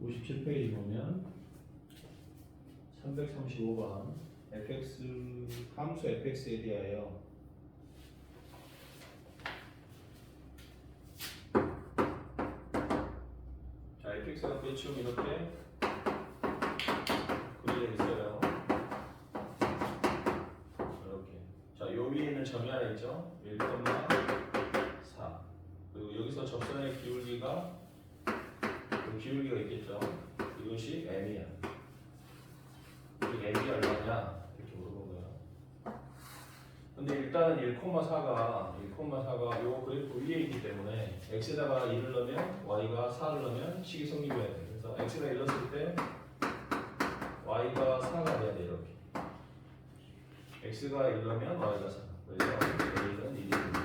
57페이지 보면 335번 fx 함수 fx에 대하여 자 fx가 대충 이렇게 그려져 있어요. 이렇게 자 요 위에 있는 점이 하나 있죠. 1,4 그리고 여기서 접선의 기울기가 기울기가 있겠죠. 이것이 m이야. 이 m이 얼마냐 이렇게 물어본 거야. 근데 일단은 1,4가 요 그래프 위에 있기 때문에 x에다가 1을 넣으면 y가 4를 넣으면 식이 성립해야 돼. 그래서 x가 1 넣었을 때 y가 4가 돼야 돼. 이렇게 x가 1 넣으면 y가 4. 그래서 a는 1이 됩니다.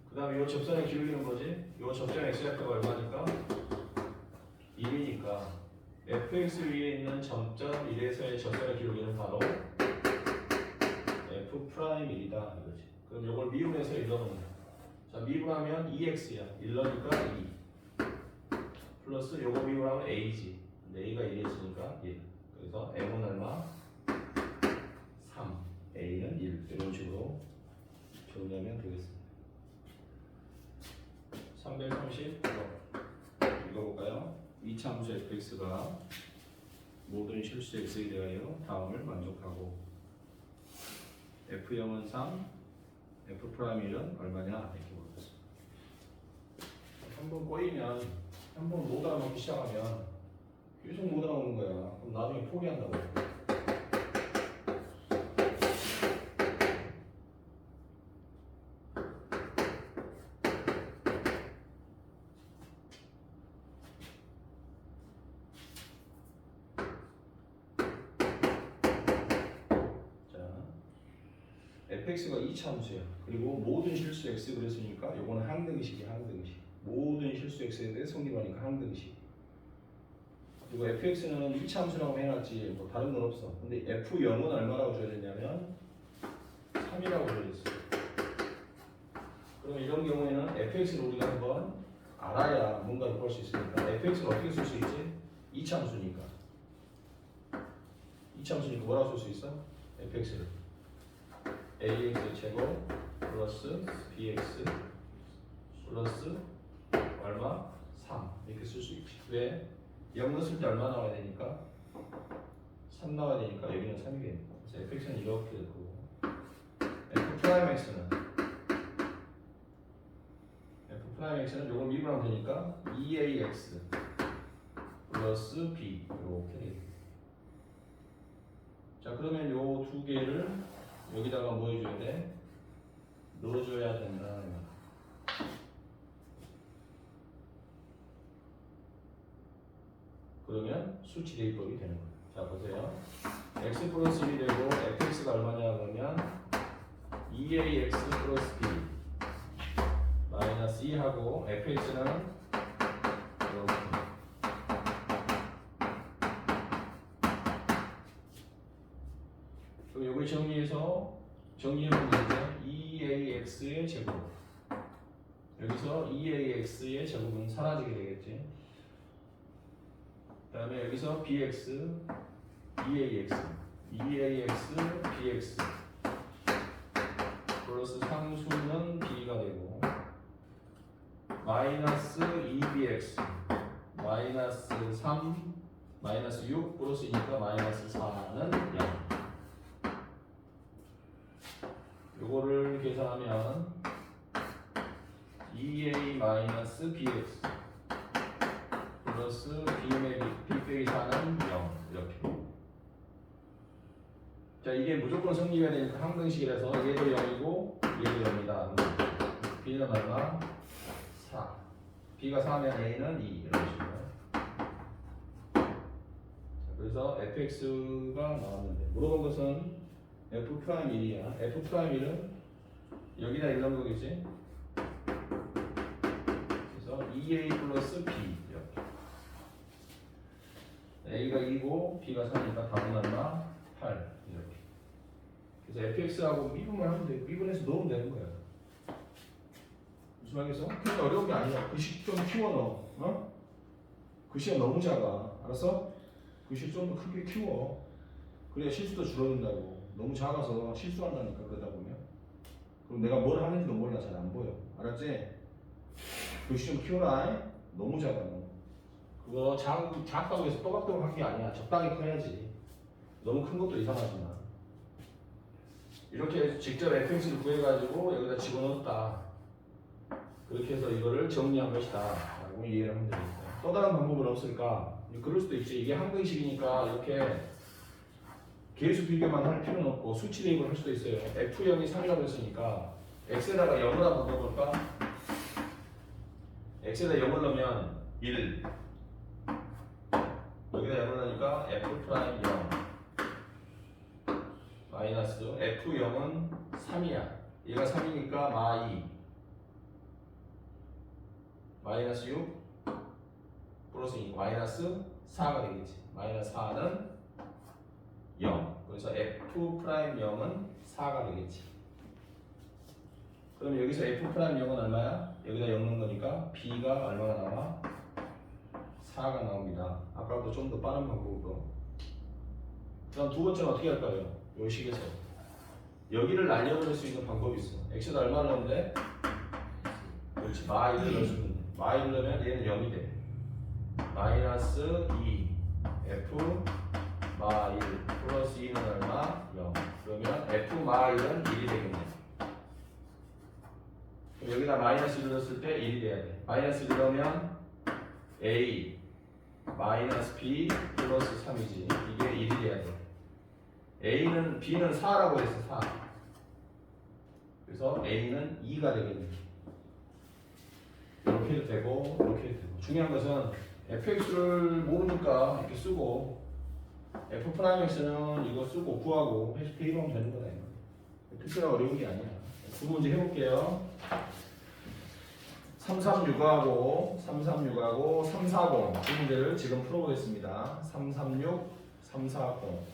그 다음에 요 접선의 기울기는 뭐지? 요 접선의 x좌표가 얼마니까? 1이니까 fx 위에 있는 점점 1에서의 접선의 기울기는 바로 f'1이다 이거지. 그럼 요걸 미분해서 1 넣으면 돼. 자 미분하면 2x야. 1 넣으니까 2 플러스 요거 미분하면 a지. 근데 a가 1이었으니까 1. 그래서 m은 얼마? 3 a는 1 이런 식으로 정리하면 되겠습니다. 330번 읽어볼까요? 이차함수 fx가 모든 실수 x에 대하여 다음을 만족하고 f0은 3, f'1은 얼마냐 이렇게 물었습니다. 한번 꼬이면 한번 못 알아먹기 시작하면 계속 못 알아먹는 거야. 그럼 나중에 포기한다고. fx가 2차 함수야. 그리고 모든 실수 x 그랬으니까 요거는 항등식이야. 항등식. 모든 실수 x에 대해 성립하니까 항등식. 그리고 fx는 2차 함수라고 해놨지 뭐 다른 건 없어. 근데 f0은 얼마라고 줘야 되냐면 3이라고 줘야 됐어. 그럼 이런 경우에는 fx를 우리가 한번 알아야 뭔가를 볼 수 있으니까 fx는 어떻게 쓸 수 있지? 2차 함수니까. 2차 함수니까 뭐라고 쓸 수 있어? fx를 ax 제곱 플러스 bx 플러스 얼마? 3 이렇게 쓸 수 있지. 왜? 0 넣었을 때 얼마 나와야 되니까? 3 나와야 되니까 여기는 3이겠네. 그래서 fx는 이렇게 될 거고 f'x는 요걸 미분하면 되니까 2ax 플러스 b 이렇게 되겠네. 자 그러면 요 두 개를 여기다가 뭐 해줘야 돼? 넣어줘야 된다. 그러면 수치 대입법이 되는 거예요. 자 보세요. x 플러스 1이 되고 fx가 얼마냐 그러면 2ax 플러스 b 마이너스 2하고 fx는 이렇게 그럼 요걸 정리해보면 되죠. 2ax의 제곱 여기서 2ax의 제곱은 사라지게 되겠지. 그 다음에 여기서 bx 2ax bx 플러스 상수는 b가 되고 마이너스 2bx 마이너스 3 마이너스 6 플러스 2니까 마이너스 4는 0. 요거를 계산하면 2a 마이너스 bx 플러스 b 빼기 4는 0 이렇게. 자 이게 무조건 성립해야 되니까 항등식이라서 얘도 0이고 얘도 0이다. b는 얼마? 4 b가 4면 a는 2 이런 식으로. 자, 그래서 fx가 나왔는데 물어본 것은 f'1이야. f'1은 여기다 1 넣은 거겠지? 그래서 2a 플러스 b 이렇게. a가 2고 b가 3이니까 답은 얼마? 8 이렇게. 그래서 fx하고 미분만 하면 돼. 미분해서 넣으면 되는 거야. 무슨 말이겠어? 그렇게 어려운 게 아니야. 그 식 좀 키워 넣어. 어? 글씨가 너무 작아. 알았어? 글씨 좀 더 크게 키워. 그래야 실수도 줄어든다고. 너무 작아서 실수한다니까 그러다 보면. 그럼 내가 뭘 하는지도 몰라. 잘 안 보여. 알았지? 글씨 좀 키워라. 너무 작아. 너. 그거 작다고 해서 또박또박 한 게 아니야. 적당히 커야지. 너무 큰 것도 이상하지만. 이렇게 해서 직접 fx를 구해가지고 여기다 집어넣었다. 그렇게 해서 이거를 정리한 것이다 라고 이해를 하면 되겠다. 또 다른 방법은 없을까? 그럴 수도 있지. 이게 한글식이니까 이렇게 계수 비교만 할 필요는 없고 수치 대입을 할 수도 있어요. F0이 3이라고 했으니까 X에다가 0을 한번 넣어볼까? X에다 0을 넣으면 1, 여기다 0을 넣으니까 F 프라임 0 마이너스 F0은 3이야. 얘가 3이니까 마2 마이너스 6 플러스 2 마이너스 4가 되겠지. 마이너스 4는 0. 그래서 F 프라임 0은 4가 되겠지. 그럼 여기서 F 프라임 0은 얼마야? 여기다 0 넣은 거니까 B가 얼마가 나와? 4가 나옵니다. 아까보다 좀 더 빠른 방법으로. 그다음 두 번째는 어떻게 할까요? 요 식에서 여기를 날려버릴 수 있는 방법이 있어. X에다 얼마 넣는데? 그렇지. 마1을 넣어주면 돼. 마1을 넣으면 얘는 0이 돼. 마이너스 2 F 마1 플러스 2는 얼마? 0. 그러면 F 마1은 1이 되겠네. 그럼 여기다 마이너스 1을 넣었을 때 1이 돼야 돼. 마이너스 1을 넣으면 A 마이너스 B 플러스 3이지. 이게 1이 돼야 돼. A는 B는 4라고 했어. 4. 그래서 A는 2가 되겠네. 이렇게 해도 되고 이렇게 해도 되고. 중요한 것은 fx를 모르니까 이렇게 쓰고 f'x는 이거 쓰고 구하고 해서 대입하면 되는 거다. 특별히 어려운 게 아니야. 두 문제 해볼게요. 336하고 336하고 340 두 문제를 지금 풀어보겠습니다. 336, 340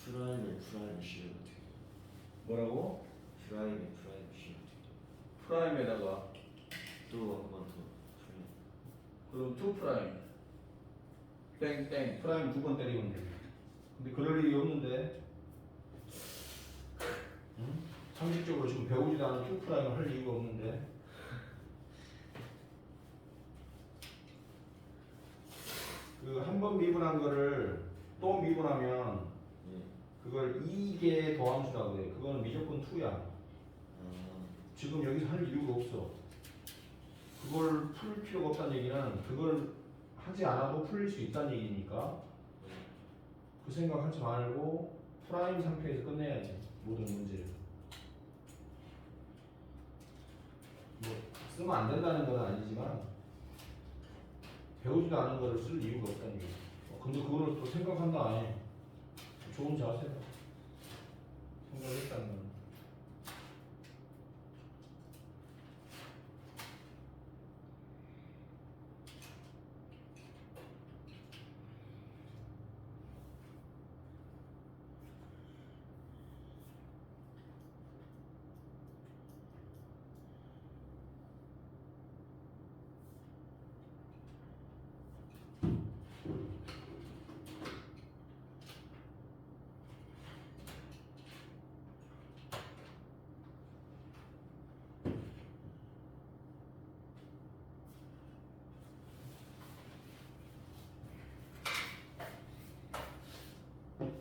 프라임 C가 어떻게 돼? 뭐라고? 프라임 C 어떻게 돼? 프라임에다가 또 한 번 더 그럼 2 프라임 땡땡 프라임 두 번 때리면 돼. 근데 그럴 일이 없는데 응? 상식적으로 지금 배우지도 않은 2 프라임을 할 이유가 없는데 그 한 번 미분한 거를 또 미분하면 예. 그 그걸 2개 더함수라고 해. 그거는 무조건 2야. 지금 여기서 할 이유가 없어. 그걸 풀 필요가 없다는 얘기는 그걸 하지 않아도 풀릴 수 있다는 얘기니까 그 생각하지 말고 프라임 상태에서 끝내야지 모든 문제를. 뭐 쓰면 안 된다는 건 아니지만 배우지도 않은 거를 쓸 이유가 없다는 얘기. 근데 그거를 또 생각한다 안 해. 좋은 자세다. 생각했다는 건. 음.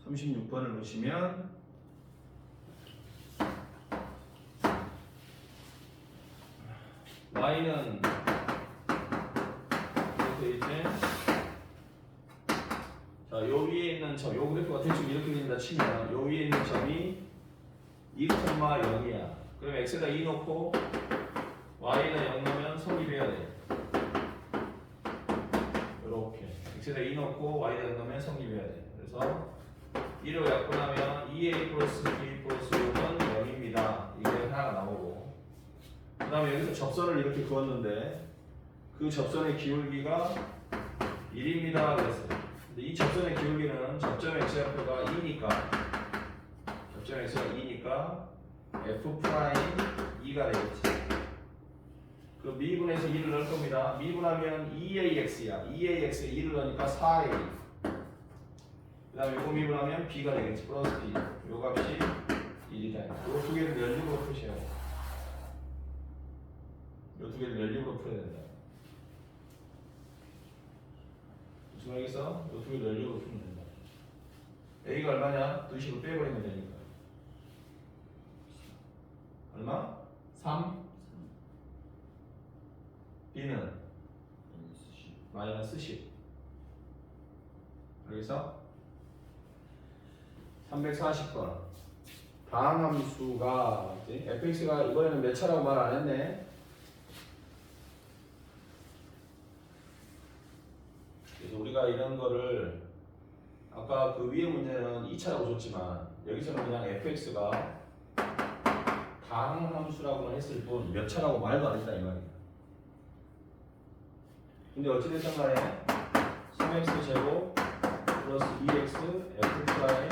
36번을 보시면 y는 이렇게 있지. 자, 요 위에 있는 점, 요 그래프가 대충 이렇게 된다 치면 요 위에 있는 점이 2,0이야. 그럼 x에다 2 넣고 y에다 0 넣으면 성립해야 돼. 이렇게 x에다 2 넣고 y에다 0 넣으면 성립해야 돼. 그래서 2로 약분하면 2a 플러스 b 플러스 6은 0입니다. 이게 하나가 나오고 그 다음에 여기서 접선을 이렇게 그었는데 그 접선의 기울기가 1입니다. 그랬어요. 근데 이 접선의 기울기는 접점 x좌표가 2니까 접점 x가 2니까 f 프라임 2가 되겠지. 그 미분에서 2를 넣을 겁니다. 미분하면 2ax야. 2ax에 2를 넣으니까 4a. 그 다음에 요거 미분하면 b가 되겠지. 플러스 b. 요 값이 1이다. 요 두 개를 연립으로 푸셔야 돼. 요 두 개를 연립으로 풀어야 된다. 무슨 말이겠어? 요 두 개를 연립으로 풀면 된다. a가 얼마냐? 2식을 빼버리면 되니까. 얼마? 3. b는 마이너스 10. 알겠어? 340번. 다항함수가 fx가 이번에는 몇 차라고 말 안 했네. 그래서 우리가 이런 거를 아까 그 위에 문제는 2차라고 줬지만 여기서는 그냥 fx가 다항함수라고는 했을 뿐 몇 차라고 말도 안 했다 이 말이야. 근데 어찌됐든 간에 3x 제곱 플러스 2x f 프라임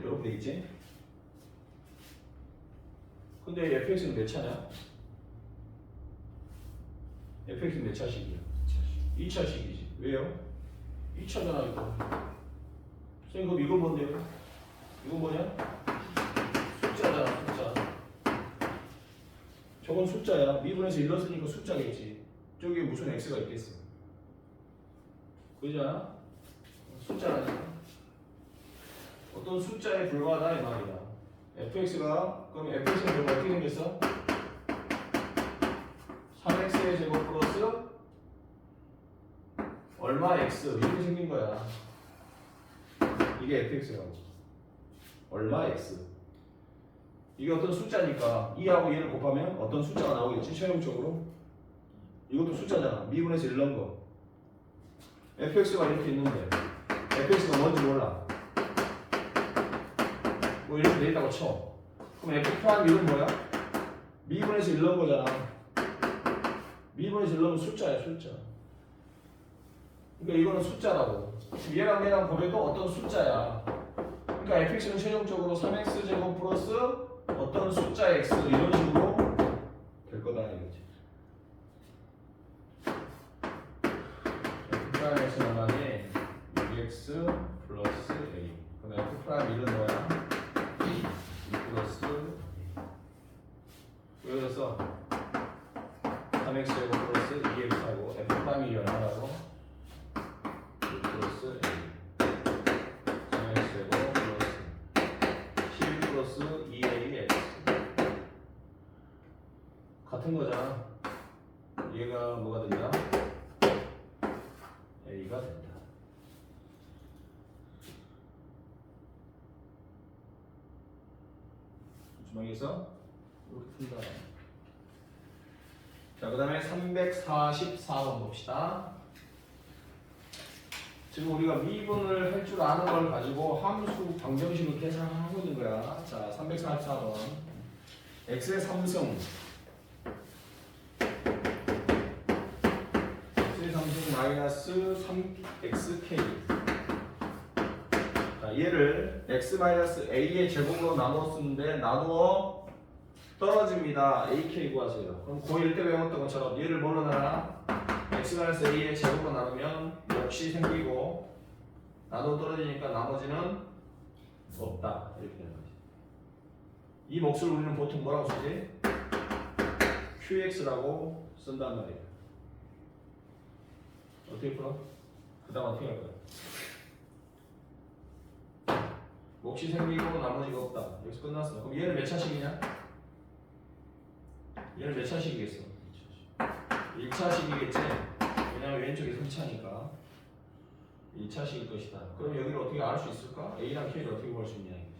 이렇게 돼 있지? 근데 fx는 몇 차냐? fx는 몇 차식이야? 2차식이지. 왜요? 2차잖아 이거. 선생님 그럼 이건 뭔데요? 이건 뭐냐? 숫자잖아 숫자. 저건 숫자야. 미분에서 1 넣었으니까 숫자겠지. 저기에 무슨 x가 있겠어? 그잖아? 숫자라니까. 어떤 숫자에 불과하다 이 말이야. fx가 그럼 fx의 제곱 어떻게 생겼어? 3x의 제곱 플러스 얼마 x 이렇게 생긴 거야. 이게 fx라고. 얼마 x. 이게 어떤 숫자니까 2하고 2를 곱하면 어떤 숫자가 나오겠지 최종적으로. 이것도 숫자잖아. 미분에서 1 넣은 거. fx가 이렇게 있는데 fx가 뭔지 몰라. 뭐 이렇게 돼 있다고 쳐. 그럼 f 프라임 이건 뭐야? 미분에서 1 넣은 거잖아. 미분에서 1 넣으면 숫자야 숫자. 그러니까 이거는 숫자라고. 얘랑 얘랑 곱해도 어떤 숫자야. 그러니까 fx는 최종적으로 3x 제곱 플러스 어떤 숫자 x 이런 식으로 될 거다 이거지. F'에서 나가니 6x 플러스 a. 그럼 F' 이런 거야. 2 플러스 왜 그랬어? 3x 제곱 플러스 2x하고 F'이 일어나라고 6 플러스 a 3x 제곱 플러스 11 플러스 2ax 같은 거잖아. 얘가 뭐가 된다? a가 된다. 주먹에서 이렇게 푼다. 자, 그 다음에 344번 봅시다. 지금 우리가 미분을 할 줄 아는 걸 가지고 함수 방정식으로 계산하고 있는 거야. 자, 344번. x의 3승. x의 3승 마이너스 3xk. 자, 얘를 x 마이너스 a의 제곱으로 나누었는데 나누어 떨어집니다. AK 구하세요. 그럼 고1 때 외웠던 것처럼 얘를 뭘로 나눠? x 마이너스 a의 제곱으로 나누면 몫이 생기고 나누어 떨어지니까 나머지는 없다. 이렇게 되는 거지. 이 몫을 우리는 보통 뭐라고 쓰지? qx라고 쓴단 말이에요. 어떻게 풀어? 그 다음 어떻게 할 거야? 몫이 생기고 나머지가 없다. 여기서 끝났어. 그럼 얘는 몇 차식이냐? 얘는 몇 차식이겠어? 1차식이겠지? 왜냐면 왼쪽이 3차니까 1차식일 것이다. 그럼 여기를 어떻게 알 수 있을까? A랑 K를 어떻게 구할 수 있냐 이거지.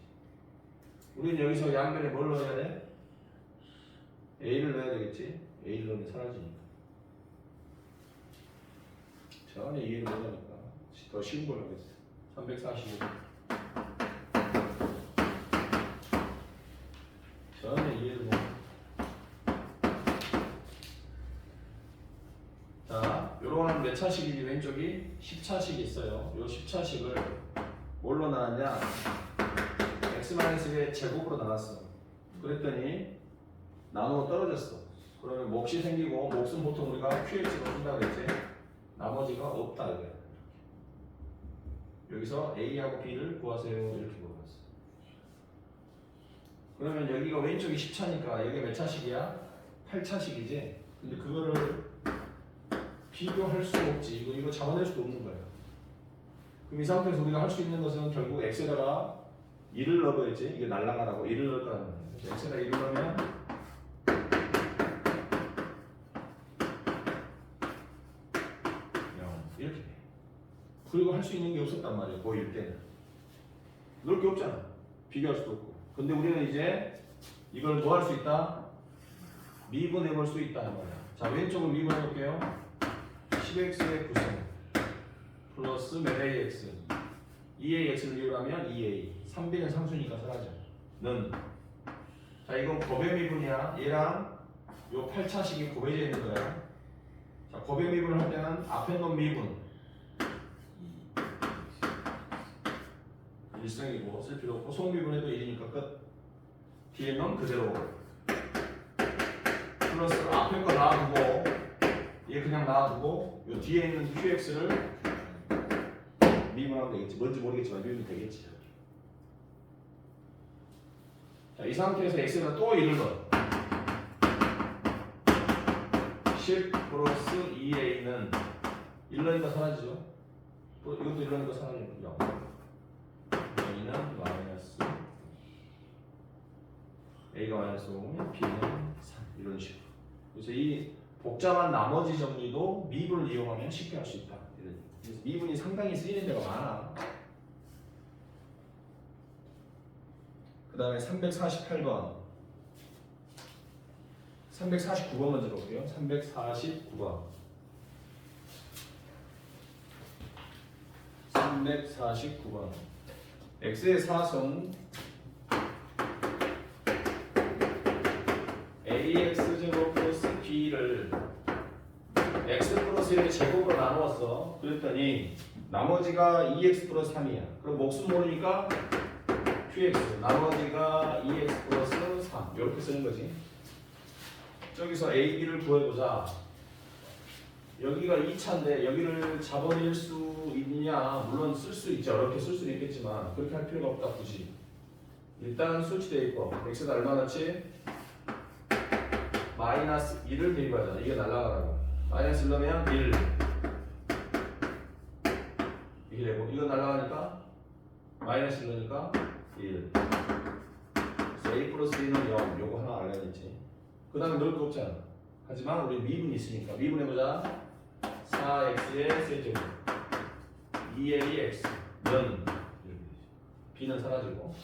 우리는 여기서 양변에 뭘 넣어야 돼? A를 넣어야 되겠지? A를 넣으면 사라지니까. 전혀 이해를 못하니까 더 쉬운 걸 하겠어. 345. 전혀 이해를 못. 자, 요런 몇 차식이지 왼쪽이 10차식이 있어요. 요 10차식을 뭘로 나눴냐? x-의 제곱으로 나눴어. 그랬더니 나누어 떨어졌어. 그러면 몫이 생기고 몫은 보통 우리가 qx로 쓴다고 했지. 나머지가 없다 이거야. 여기서 a하고 b를 구하세요 이렇게 물어봤어. 그러면 여기가 왼쪽이 10차니까 여기 몇 차식이야? 8차식이지. 근데 그거를 비교할 수 없지. 이거 잡아낼 수도 없는 거야. 그럼 이 상태에서 우리가 할 수 있는 것은 결국 x에다가 1을 넣어야지. 이게 날라가라고 1을 넣을 거라는 거야. x에다가 1을 넣으면 0 이렇게 돼. 그리고 할 수 있는 게 없었단 말이야. 고1 때는. 넣을 게 없잖아. 비교할 수도 없고. 근데 우리는 이제 이걸 뭐 할 수 있다? 미분해 볼 수 있다는 거야. 자, 왼쪽을 미분해 볼게요. 10x의 9승 플러스 몇 ax 2ax를 이용하면 2a 3b는 상수니까 사라져 는. 자, 이건 곱의 미분이야. 얘랑 요 8차식이 곱해져 있는 거야. 자, 곱의 미분을 할 때는 앞에 놓은 미분 1승이고 쓸 필요 없고 속미분해도 1이니까 끝. 뒤에 는 그대로 플러스 앞에 거 놔두고 얘 그냥 놔두고 요 뒤에 있는 qx를 미분하면 되겠지. 뭔지 모르겠지만 미분이 되겠지. 자, 이 상태에서 x에다 또 1을 넣어. 10 플러스 2a는 1 넣으니까 사라지죠. 또 이것도 1 넣으니까 사라지는 0. 2는 마이너스 a가 마이너스 5면 b는 3 이런 식으로. 그래서 이 복잡한 나머지 정리도 미분을 이용하면 쉽게 할 수 있다. 그래서 미분이 상당히 쓰이는 데가 많아. 그 다음에 348번 349번 먼저 볼게요. 349번 349번 x의 4승 ax제곱 플러스 b를 x 플러스 1의 제곱으로 나누었어. 그랬더니 나머지가 2x 플러스 3이야. 그럼 목숨 모르니까 qx 나머지가 2x 플러스 3 이렇게 쓰는 거지. 저기서 a, b를 구해보자. 여기가 2차인데 여기를 잡아낼 수 있느냐? 물론 쓸 수 있죠. 이렇게 쓸 수는 있겠지만 그렇게 할 필요가 없다 굳이. 일단 수치 대입법 x가 얼마 넣지? 마이너스 1을 대입하자. 이게 날라가라고. 마이너스 1 넣으면 1 이게 되고 이거 날라가니까 마이너스 1 넣으니까 1 그래서 a 플러스 b는 0 요거 하나 알려야겠지. 그 다음에 넣을 거 없잖아. 하지만 우리 미분이 있으니까 미분해보자. 4x의 세제곱 2ax 면 b는 사라지고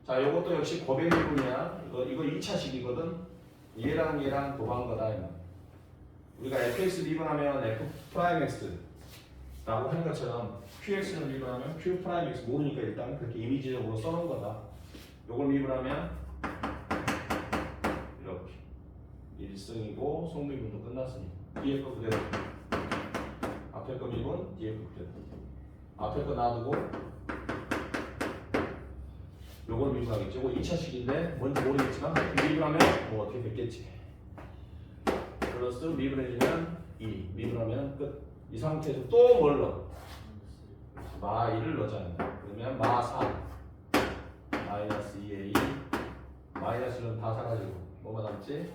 자 요것도 역시 고백 미분이야. 이거 2차식이거든. 얘랑 곱한 거다. 우리가 fx 미분하면 f 프라임 x 라고 하는 것처럼 qx를 미분하면 q 프라임 x 모르니까 일단 그렇게 이미지적으로 써놓은 거다. 요걸 미분하면 이렇게 1승이고 속미분도 끝났으니 뒤에 거 그대로 앞에 거 미분 뒤에 거 그대로 앞에 거 놔두고 요걸 미분하겠지. 이거 2차식인데 뭔지 모르겠지만 미분하면 뭐 어떻게 됐겠지. 플러스 미분해주면 2 미분하면 끝. 이 상태에서 또 뭘 넣어? 마 2를 넣자. 그러면 마 4 마이너스 2a 마이너스는 다 사라지고 뭐만 남지?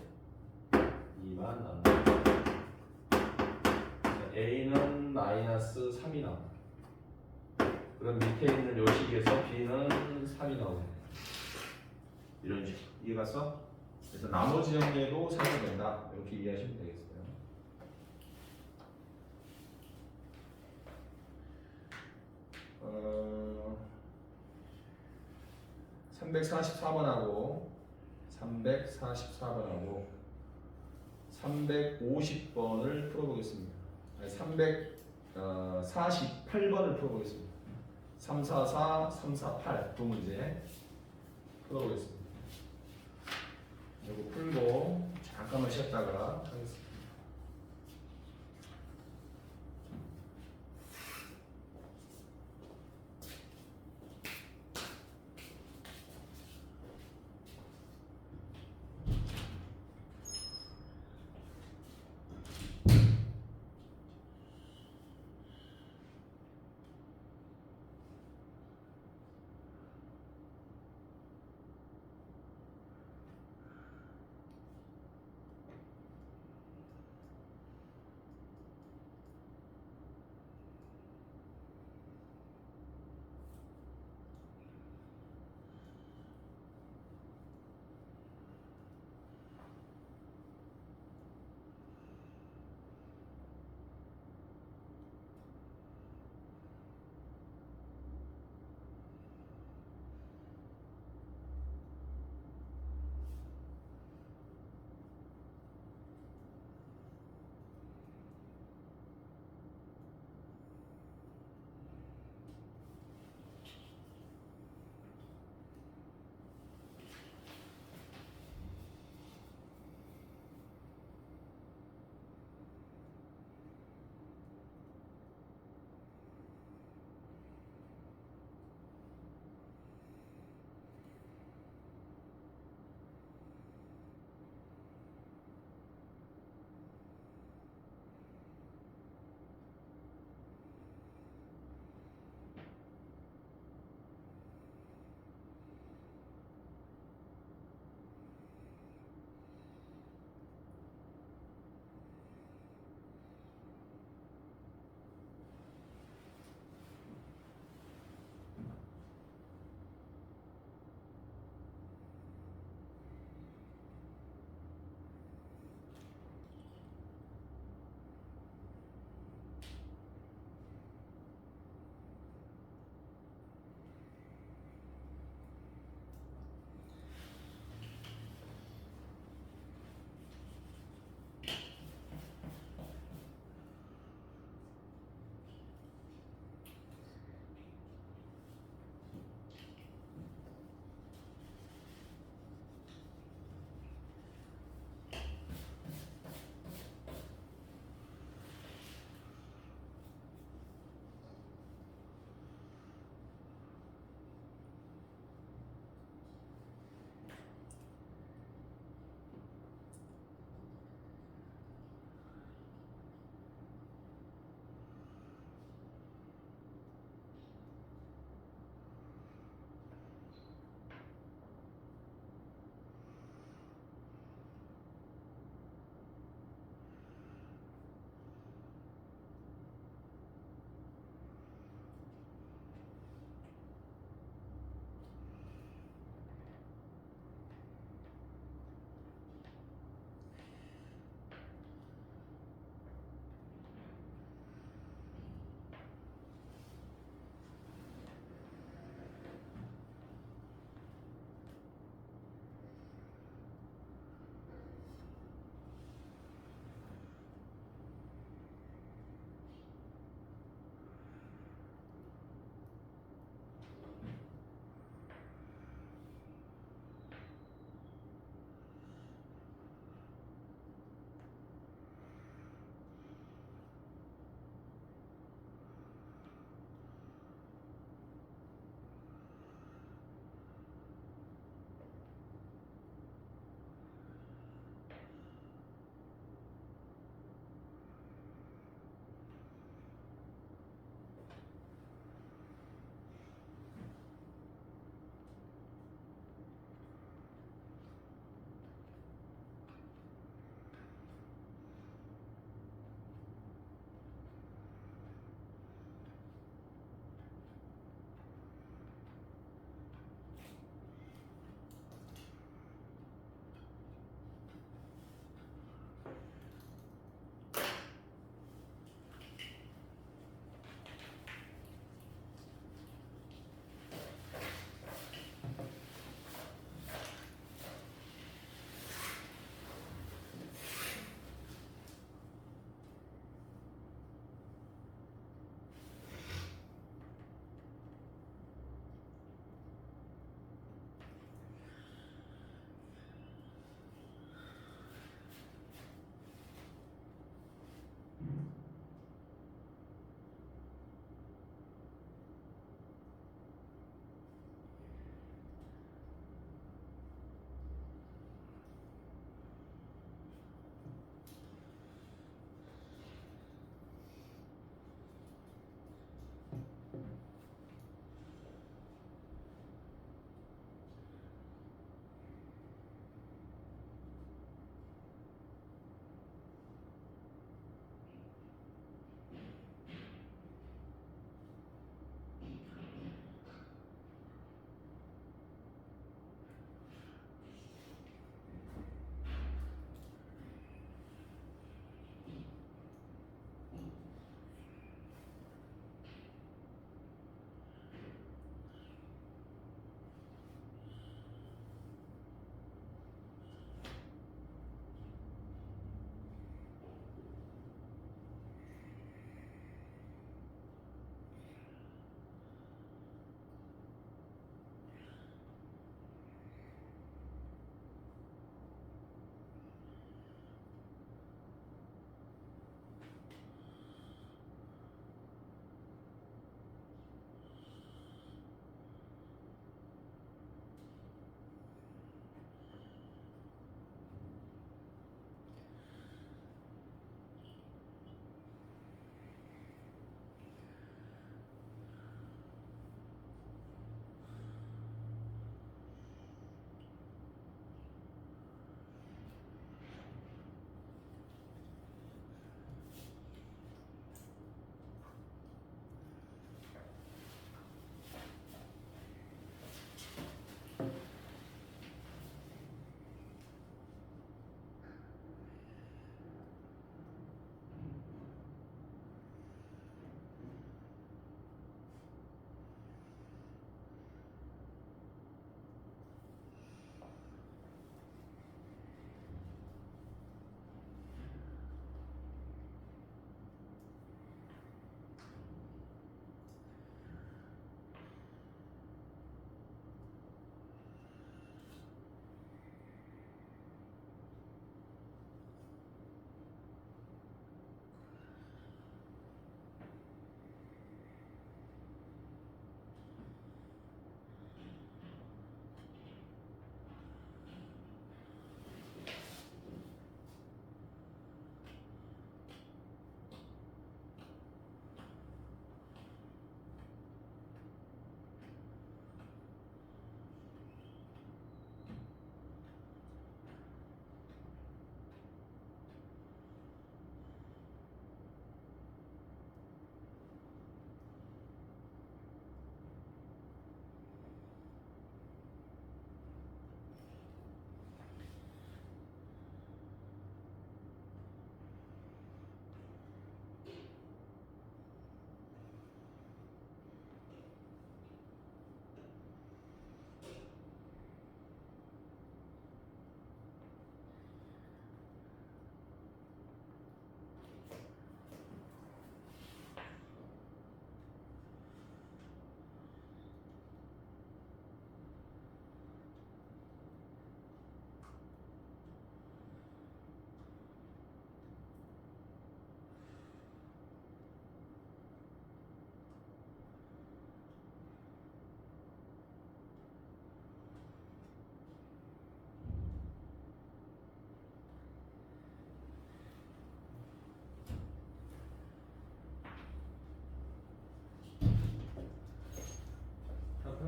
2만 남는다. a는 마이너스 3이 나온다. 그럼 밑에 있는 요 식에서 b는 3이 나오네. 이런 식. 이해갔어? 그래서 나머지 정리에도 사용된다. 이렇게 이해하시면 되겠어요. 344번하고 344번하고 350번을 풀어보겠습니다. 아니, 348번을 풀어보겠습니다. 344, 348 두 문제 풀어보겠습니다. 이거 풀고 잠깐만 쉬었다가 하겠습니다.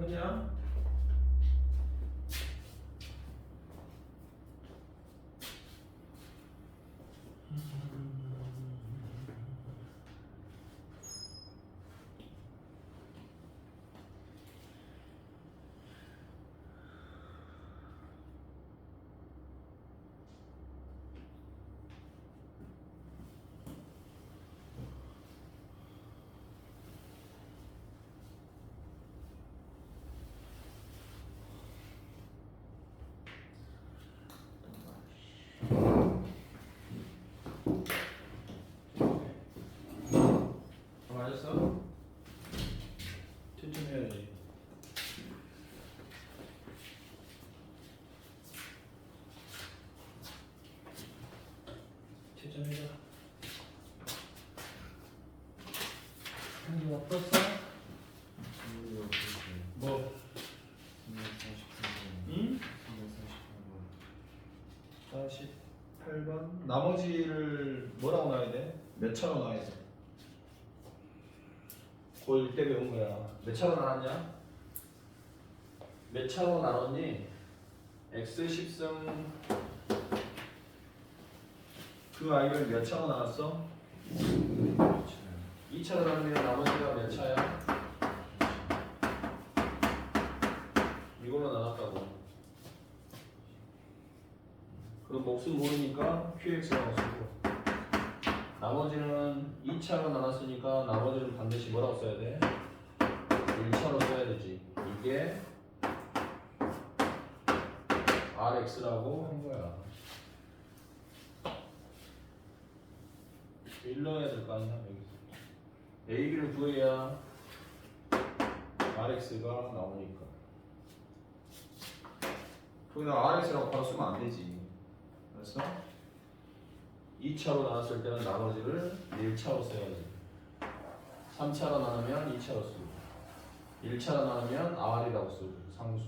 그러냐? 맞았어? 천천히 해야지. 천천히 해라. 한개 어떻어? 뭐? 348번. 응? 48번. 나머지를 뭐라고 놔야 돼? 몇 차로 놔야 돼? 고1 때 배운 거야. 몇 차로 나눴냐? 몇 차로 나눴니? x 10승 그 아이를 몇 차로 나눴어? 2차로 나누면 나머지가 몇 차야? 이걸로 나눴다고. 그럼 몫은 모르니까 qx라고 쓰고 나머지는 2차로 나눴으니까 나머지는 반드시 뭐라고 써야 돼? 1차로 써야 되지. 이게 rx라고 한 거야. 일러야 될 거 아니야 여기서. ab를 구해야 rx가 나오니까. 거기다 rx라고 바로 쓰면 안 되지. 그래서 2차로 나눴을 때는 나머지를 1차로 써야지. 3차로 나누면 2차로 쓰고 1차로 나누면 r이라고 쓰고 상수.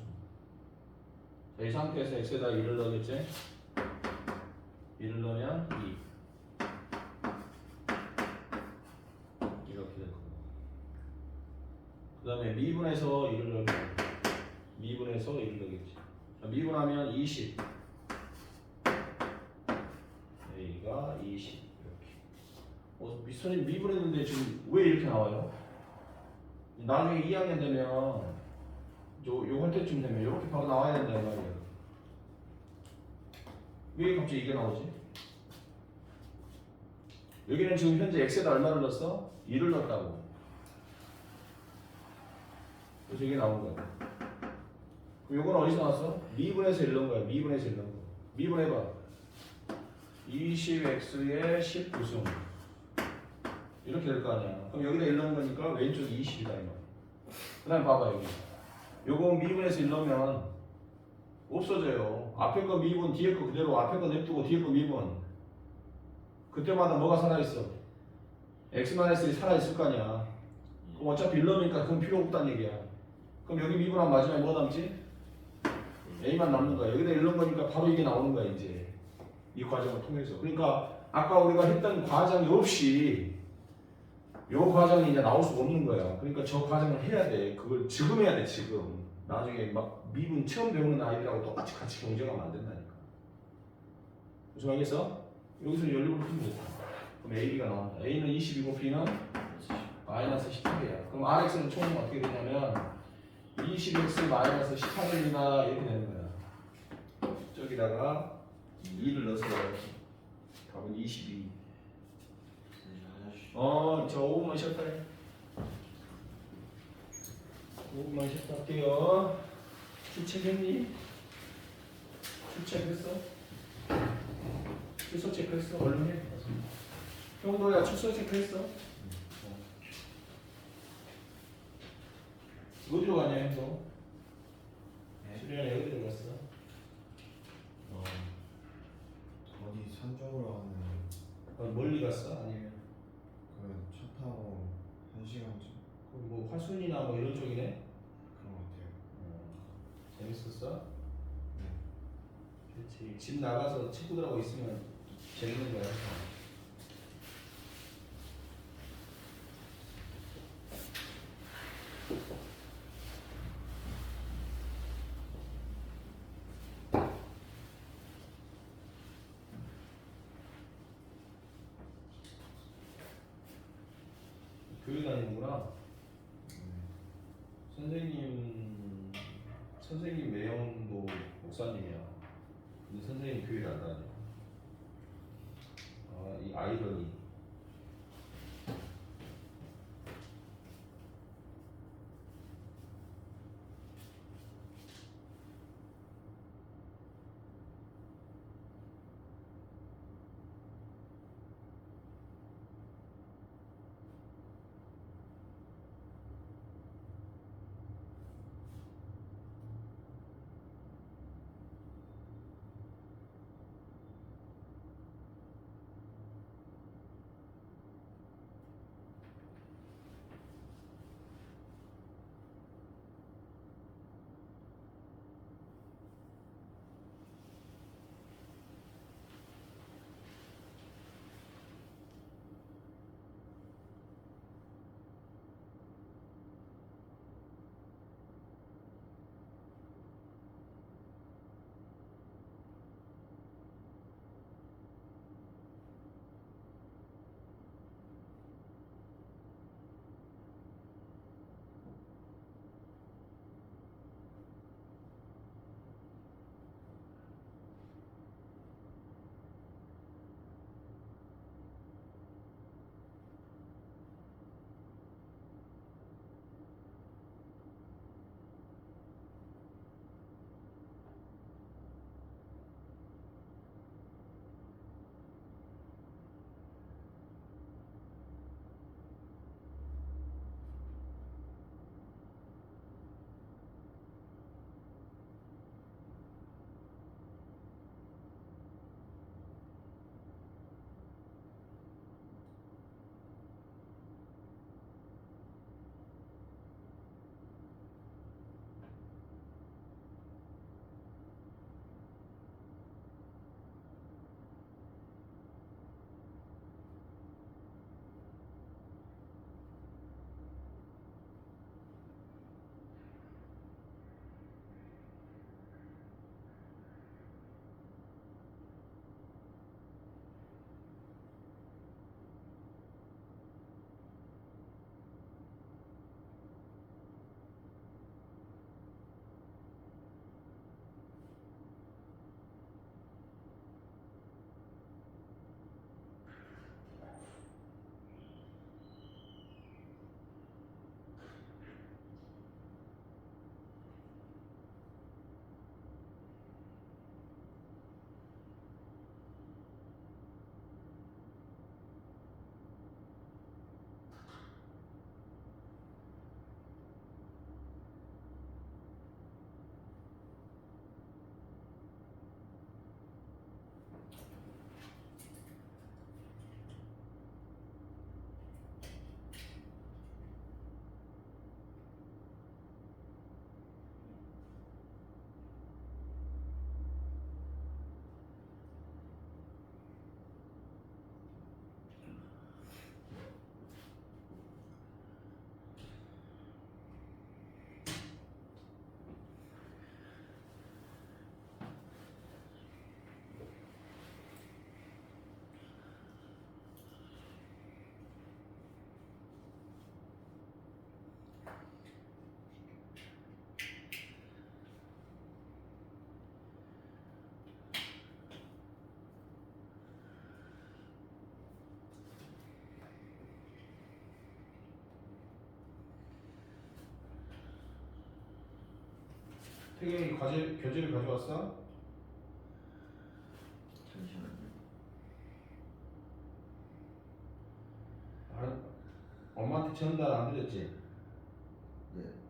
자, 이 상태에서 x에다 1을 넣겠지? 1을 넣으면 2 이렇게 될 거고. 그 다음에 미분해서 1을 넣으면 미분해서 1을 넣겠지. 자, 미분하면 20 A가 20 이렇게. 선생님 미분했는데 지금 왜 이렇게 나와요? 나중에 2학년 되면 요할 때쯤 되면 이렇게 바로 나와야 된다 이 말이에요. 왜 갑자기 이게 나오지? 여기는 지금 현재 x에다 얼마를 넣었어? 2를 넣었다고. 그래서 이게 나온 거야. 그럼 요건 어디서 나왔어? 미분해서 1 넣은 거야. 미분해서 1 넣은 거. 미분해봐. 20x에 19승 이렇게 될 거 아니야. 그럼 여기다 1 넣은 거니까 왼쪽이 20이다 이 말이야. 그 다음에 봐봐 여기. 요거 미분해서 1 넣으면 없어져요. 앞에 거 미분, 뒤에 거 그대로 앞에 거 냅두고 뒤에 거 미분. 그때마다 뭐가 살아있어? x-1이 살아있을 거 아니야. 그럼 어차피 1 넣으니까 그건 필요 없다는 얘기야. 그럼 여기 미분하면 마지막에 뭐 남지? a만 남는 거야. 여기다 1 넣은 거니까 바로 이게 나오는 거야 이제. 이 과정을 통해서. 그러니까 아까 우리가 했던 과정이 없이 요 과정이 이제 나올 수가 없는 거야. 그러니까 저 과정을 해야 돼. 그걸 지금 해야 돼 지금. 나중에 막 미분 처음 배우는 아이들하고 똑같이 같이 경쟁하면 안 된다니까. 무슨 말이겠어? 여기서 연립을 풀면 돼. 그럼 AB가 나온다. A는 20이고 B는 마이너스 18이야. 그럼 RX는 총 어떻게 되냐면 20x 마이너스 18입니다. 이렇게 되는 거야. 저기다가 2를 넣어서 답은 22. 저 5분만 쉬었다 해. 5분만 쉬었다 할게요. 출첵했니? 출첵했어? 출석 체크했어? 얼른 해. 형도야 출석 체크했어? 어디로 가냐 형도? 수련이 어디로 갔어? 어디 산 쪽으로 가는 멀리 갔어? 아니면 그 차 타고 1시간쯤 뭐 화순이나 뭐 이런 쪽이네? 그런 것 같아요. 재밌었어? 네. 그렇지. 집 나가서 친구들하고 있으면 재밌는 거야. 교회 다니는구나. 네. 선생님 매형도 목사님이야. 근데 선생님 교회를 안 다녀. 아, 이 아이러니. 태경이 교재를 가져왔어? 잠시만요. 아, 엄마한테 전달 안 드렸지? 네.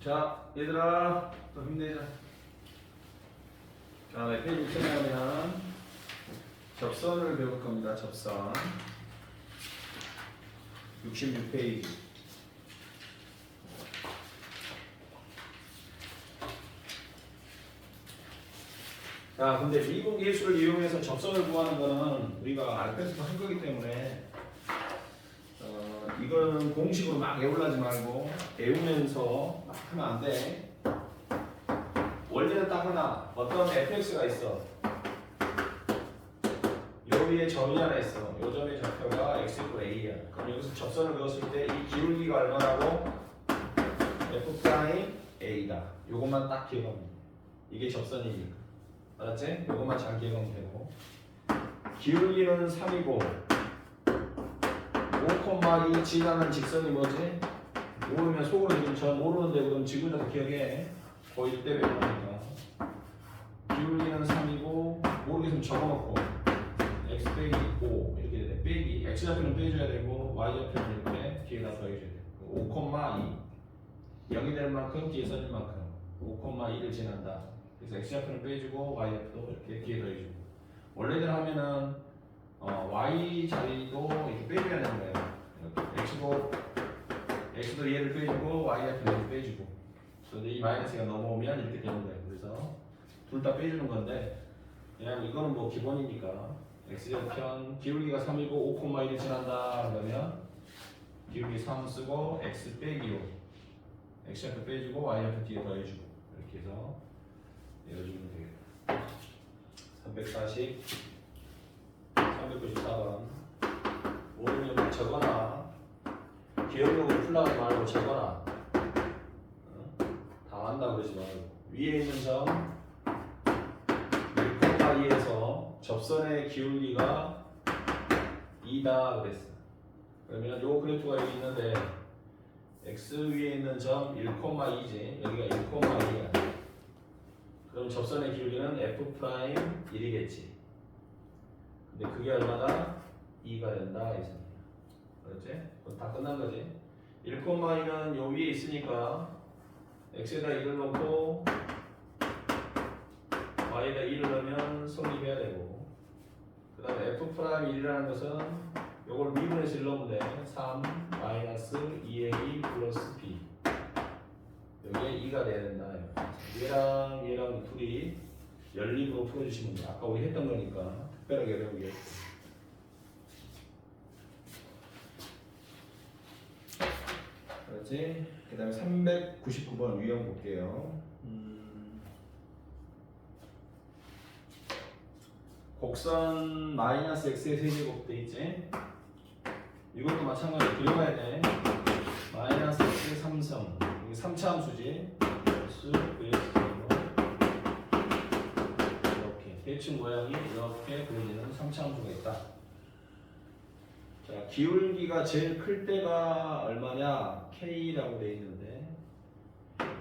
자, 얘들아, 또 힘내자. 다음에 페이지 끝나면 접선을 배울 겁니다. 접선. 66페이지. 자, 근데 미분 계수를 이용해서 접선을 구하는 거는 우리가 알파벳부터 한 거기 때문에 이거는 공식으로 막 외우려지 말고 외우면서 막 하면 안 돼. 원리는 딱 하나. 어떤 fx가 있어. 요 위에 점이 하나 있어. 요 점의 좌표가 x a야. 그럼 여기서 접선을 그었을 때 이 기울기가 얼마라고? f' a다. 요것만 딱 기억하면 돼. 이게 접선이니까. 알았지? 요것만 잘 기억하면 되고. 기울기는 3이고 5,2 지나는 직선이 뭐지? 모르면 속으로 지금 전 모르는데 그럼 지금이라도 기억해. 거의 때 외우니까. 기울기는 3이고 모르겠으면 적어놓고 x 빼기 5 이렇게 돼. 빼기 x좌표는 빼줘야 되고 y좌표는 이렇게 뒤에다 더해줘야 돼. 5,2 0이 될 만큼 뒤에 써질 만큼 5,2를 지난다. 그래서 x좌표는 빼주고 y좌표도 이렇게 뒤에 더해주고. 원래대로 하면은 y 자리도 이렇게 빼줘야 되는 거예요. 이렇게 x도 얘를 빼주고 y좌표도 얘를 빼주고. 그런데 이 마이너스가 넘어오면 이렇게 되는 거예요. 그래서 둘 다 빼주는 건데 그냥 이거는 뭐 기본이니까 x좌편 기울기가 3이고 5,1을 지난다 그러면 기울기 3 쓰고 x 빼기 5 x좌표 빼주고 y좌표 뒤에 더해주고 이렇게 해서 내려주면 되겠다. 340 394번 모르면 적어놔. 기억력으로 풀라고 말고 적어놔. 다 안다 그러지 말고 위에 있는 점 1,2에서 접선의 기울기가 2다 그랬어. 그러면 요 그래프가 여기 있는데 x 위에 있는 점 1,2지 여기가 1,2야. 그럼 접선의 기울기는 f'1이겠지. 근데 그게 얼마나? 2가 된다 이 소리야. 그렇지? 그럼 다 끝난 거지. 1,2는 요 위에 있으니까 x에다 1을 넣고 y에다 1을 넣으면 성립해야 되고 그 다음에 f'1이라는 것은 요걸 미분해서 1 넣으면 돼. 3 마이너스 2a 플러스 b 여기에 2가 돼야 된다. 얘랑 둘이 연립으로 풀어주시면 돼. 아까 우리 했던 거니까 특별하게 어려우겠고. 그렇지? 그 다음에 399번 유형 볼게요. 곡선 마이너스 x의 세제곱 돼 있지? 이것도 마찬가지로 그려가야 돼. 마이너스 x의 3성 이게 3차 함수지. 수 이렇게 대충 모양이 이렇게 그려지는 3차 함수가 있다. 자, 기울기가 제일 클 때가 얼마냐? K라고 돼 있는데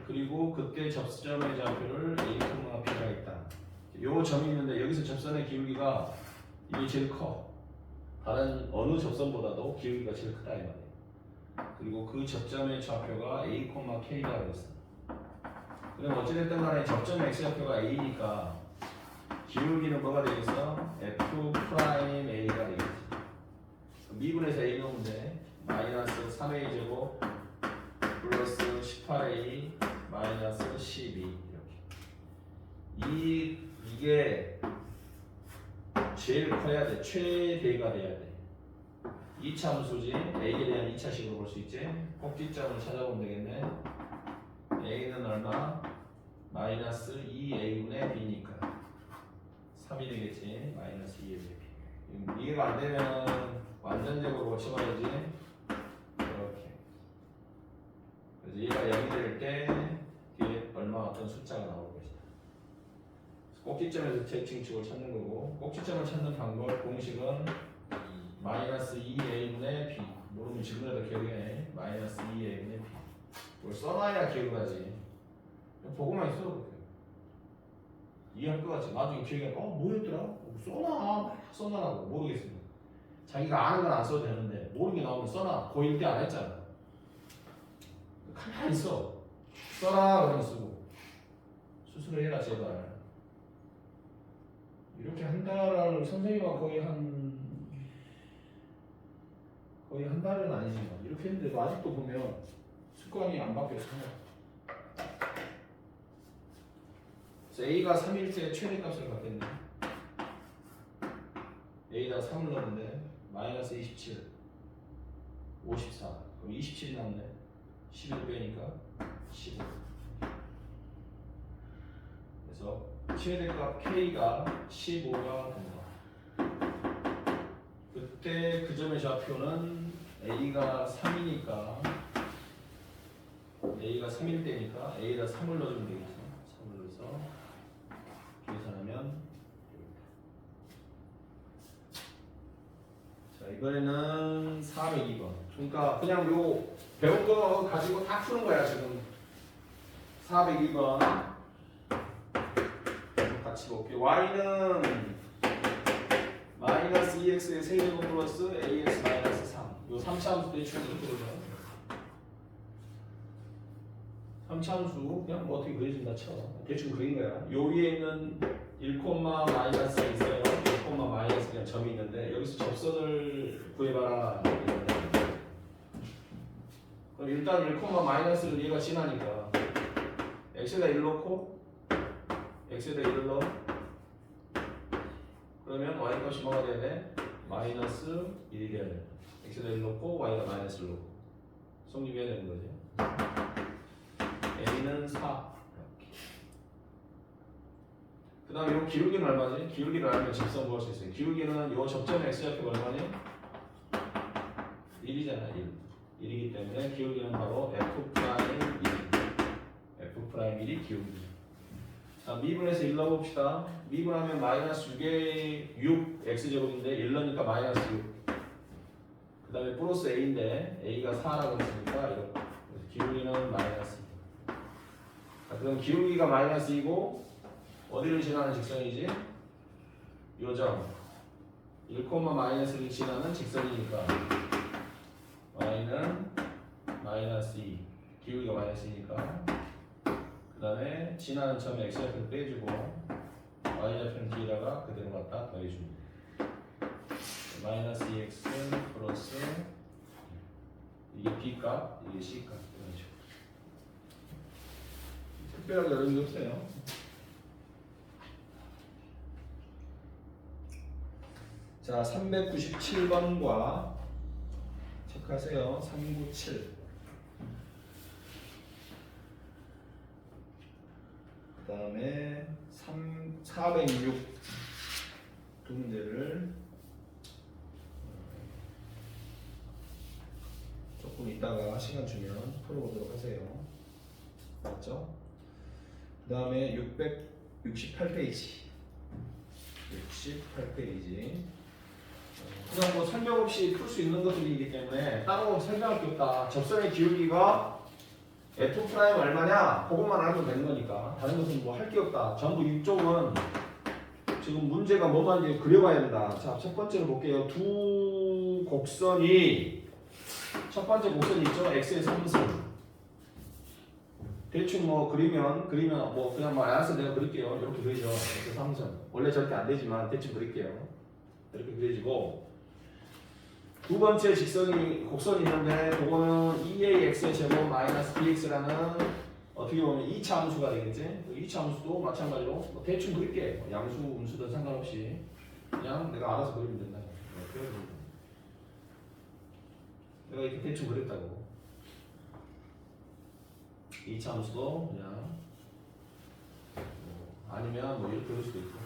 그리고 그때 접점의 좌표를 A, P가 있다. 요 점이 있는데 여기서 접선의 기울기가 이게 제일 커. 다른 어느 접선보다도 기울기가 제일 크다 이 말이에요. 그리고 그 접점의 좌표가 A, K라고 했어. 그럼 어찌됐든 간에 접점의 x좌표가 A니까 기울기는 뭐가 되겠어? F'A가 되겠지. 미분해서 A 넣으면 돼. 마이너스 3A 제곱 플러스 18A 마이너스 12 이렇게. 이게 제일 커야 돼. 최대가 돼야 돼. 2차 함수지. A에 대한 2차식으로 볼 수 있지. 꼭지점을 찾아보면 되겠네. A는 얼마? 마이너스 2A분의 B니까 3이 되겠지. 마이너스 2A분의 B. 이해가 안 되면 완전적으로 고쳐봐야지. 이렇게. 그래서 얘가 0이 될 때 뒤에 얼마 어떤 숫자가 나올 것이다. 꼭지점에서 대칭축을 찾는 거고 꼭지점을 찾는 방법 공식은 마이너스 2A분의 B. 모르면 지금이라도 기억해. 마이너스 2A분의 B. 이걸 써놔야 기억하지. 보고만 있어도 돼. 이해할 것 같지? 나중에 기억해. 뭐였더라? 써놔라고 모르겠습니다. 자기가 아는 건 안 써도 되는데 모르는 게 나오면 써놔. 고1 때 안 했잖아. 가만히 있어. 써라 그러면 쓰고 수술을 해라 제발. 이렇게 한다라는 선생님과 거의 한 달은 아니지만 이렇게 했는데도 아직도 보면 습관이 안 바뀌었어요. 그래서 A가 3일 때 최대값을 갖겠네. A에다 3을 넣었는데 마이너스 27 54 그럼 27이 남네. 11 빼니까 15. 그래서 최대값 K가 15가 된다. 그때 그 점의 좌표는 A가 3이니까 A가 3일 때니까 A에다 3을 넣어주면 되겠죠. 3을 넣어서 계산하면 자 이번에는 402번. 그러니까 그냥 요 배운 거 가지고 다 푸는 거야 지금. 402번 같이 볼게요. Y는 마이너스 2x의 세제곱 플러스 ax 마이너스 3. 요 3차함수 대충 이렇게 되죠. 3차함수 그냥 뭐 어떻게 그려진다 쳐. 대충 그린 거야. 요 위에 있는 1, 마이너스 있어요. 1, 마이너스 그냥 점이 있는데 여기서 접선을 구해봐라. 그럼 일단 1, 마이너스를 얘가 지나니까 x에다 1 넣고 x에다 1을 넣어. 그러면 y 값이 뭐가 돼야 돼? 마이너스 1이 돼야 돼. x에다 1 넣고 y가 마이너스 1 넣고 성립해야 되는 거지. a는 4. 그 다음에 요 기울기는 얼마지? 기울기를 알면 직선 구할 수 있어요. 기울기는 요 접점의 x좌표가 얼마니? 1이잖아. 1이기 때문에 기울기는 바로 F'1이 기울기. 자, 미분에서 1 넣어봅시다. 미분하면 마이너스 6에 6 x제곱인데 1 넣으니까 마이너스 6. 그 다음에 플러스 a인데 a가 4라고 했으니까 이렇게. 그래서 기울기는 마이너스. 자, 그럼 기울기가 마이너스 2고 어디를 지나는 직선이지? 요점 1, 마이너스를 지나는 직선이니까 y는 마이너스 2. 기울기가 마이너스 2니까 그 다음에 지나는 점에 x좌표를 빼주고 y좌표는 뒤에다가 그대로 갖다 더해줍니다. 마이너스 2x 플러스 이게 b값, 이게 c값 이런 식으로. 특별하게 어려운 게 없어요. 자, 397번과 체크하세요. 397. 그 다음에 406 두 문제를 조금 이따가 시간 주면 풀어보도록 하세요. 맞죠? 그 다음에 668페이지 68페이지 그냥 뭐 설명 없이 풀 수 있는 것들이기 때문에 따로 설명할 게 없다. 접선의 기울기가 F' 얼마냐? 그것만 알면 되는 거니까 다른 것은 뭐 할 게 없다. 전부 이쪽은 지금 문제가 뭐만 그려봐야 된다. 자, 첫 번째로 볼게요. 두 곡선이 첫 번째 곡선이 있죠? x의 3승. 대충 뭐 그리면 뭐 그냥 뭐 알아서 내가 그릴게요. 이렇게 그리죠. x의 3승. 원래 저렇게 안 되지만 대충 그릴게요. 이렇게 그려지고 두 번째 곡선이 있는데 그거는 2ax의 제곱 마이너스 bx라는 어떻게 보면 2차 함수가 되겠지? 2차 함수도 마찬가지로 뭐 대충 그릴게. 뭐 양수, 음수든 상관없이 그냥 내가 알아서 그리면 된다. 내가 이렇게 대충 그렸다고. 2차 함수도 그냥 아니면 뭐 이렇게 그릴 수도 있고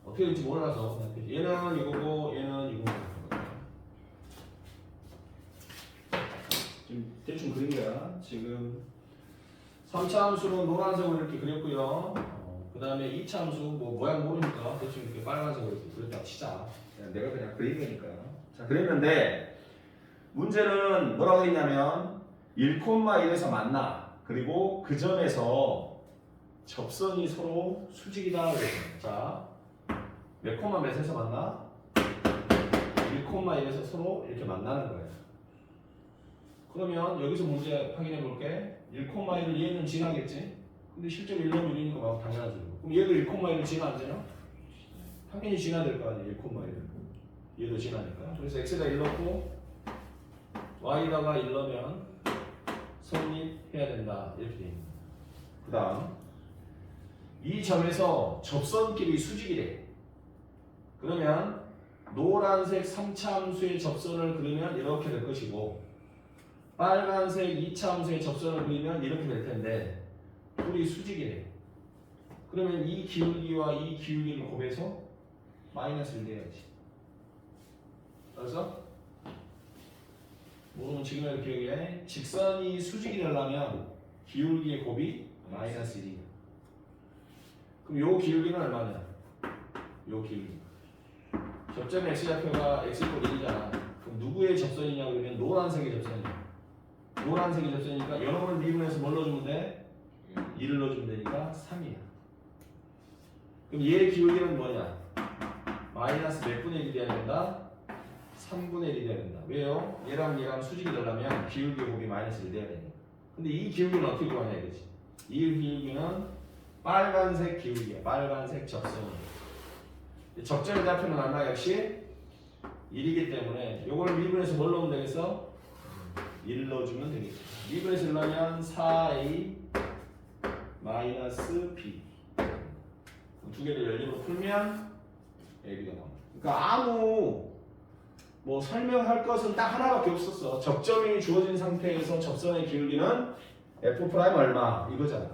어떻게 될지 몰라서 얘는 이거고 얘는 이거고 지금 대충 그린 거야. 지금 3차 함수는 노란색으로 이렇게 그렸고요. 그 다음에 2차 함수 뭐 모양 모르니까 대충 이렇게 빨간색으로 이렇게 그렸다 치자. 내가 그냥 그린 거니까. 자, 그랬는데 문제는 뭐라고 했냐면 1,1에서 만나. 그리고 그 점에서 접선이 서로 수직이다 그랬어요. 자, 몇 콤마 몇에서 만나? 1,1에서 서로 이렇게 만나는 거예요. 그러면 여기서 문제 확인해 볼게. 1,1을 얘는 지나겠지? 근데 실제로 1 넣으면 1이니까 막 당연하지. 그럼 얘도 1,1을 지나 안 지나? 당연히 지나야 될 거 아니야 1,1을. 얘도 지나니까. 그래서 x에다 1 넣고 y에다가 1 넣으면 성립해야 된다. 이렇게 돼 있는 거야. 그 다음 이 점에서 접선끼리 수직이래. 그러면 노란색 3차 함수의 접선을 그리면 이렇게 될 것이고 빨간색 2차 함수의 접선을 그리면 이렇게 될 텐데 둘이 수직이래. 그러면 이 기울기와 이 기울기를 곱해서 마이너스를 내야지. 그래서 모르면 지금이라도 기억해. 직선이 수직이 되려면 기울기의 곱이 마이너스 1이야. 그럼 요 기울기는 얼마냐? 요 기울기. 접점의 x좌표가 x = 1이잖아. 그럼 누구의 접선이냐 그러면 노란색의 접선이야. 노란색의 접선이니까 여러분을 미분해서 뭘 넣어주면 돼? 2를 넣어주면 되니까 3이야. 그럼 얘의 기울기는 뭐냐? 마이너스 몇 분의 1이 돼야 된다? 3분의 1이 돼야 된다. 왜요? 얘랑 얘랑 수직이 되려면 기울기 곱이 마이너스 1 돼야 되니까. 근데 이 기울기는 어떻게 구하냐 이거지. 이 기울기는 빨간색 기울기야. 빨간색 접선이야. 접점의 좌표는 얼마 역시 1이기 때문에 요걸 미분해서 뭘 넣으면 되겠어? 1 넣어주면 되겠죠. 미분해서 넣으면 4a 마이너스 b 두 개를 연립으로 풀면 ab가 나옵니다. 그러니까 아무 뭐 설명할 것은 딱 하나밖에 없었어. 접점이 주어진 상태에서 접선의 기울기는 f' 얼마 이거잖아.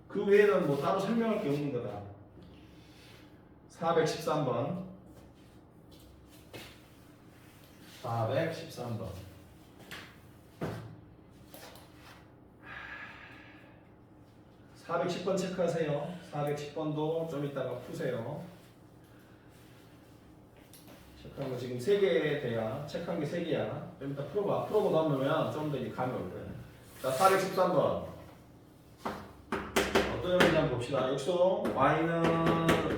그 외에는 뭐 따로 설명할 게 없는 거다. 413번 413번 410번 체크하세요. 410번도 좀 이따가 푸세요. 체크한 거 지금 3개 돼야 체크한 게 3개야. 좀 이따 풀어봐. 풀어보고 나면 좀 더 이제 감이 올 거야. 자, 413번 어떤 의미인지 한번 봅시다. 역소 y는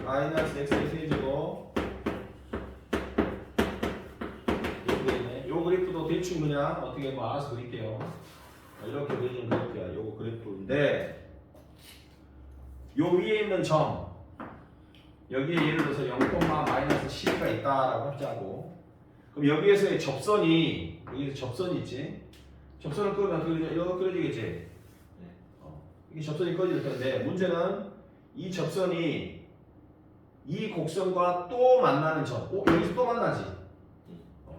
마이너스 x의 세제곱 요 그래프도 대충 그냥 어떻게 뭐 알아서 그릴게요. 이렇게 그리는 그래프야. 요거 그래프인데 요 위에 있는 점 여기에 예를 들어서 0,-12가 있다라고 하자고. 그럼 여기에서의 접선이 여기서 접선이 있지. 접선을 끄면 이렇게 그려지겠지. 이게 접선이 꺼질 텐데 문제는 이 접선이 이 곡선과 또 만나는 점. 여기서 또 만나지.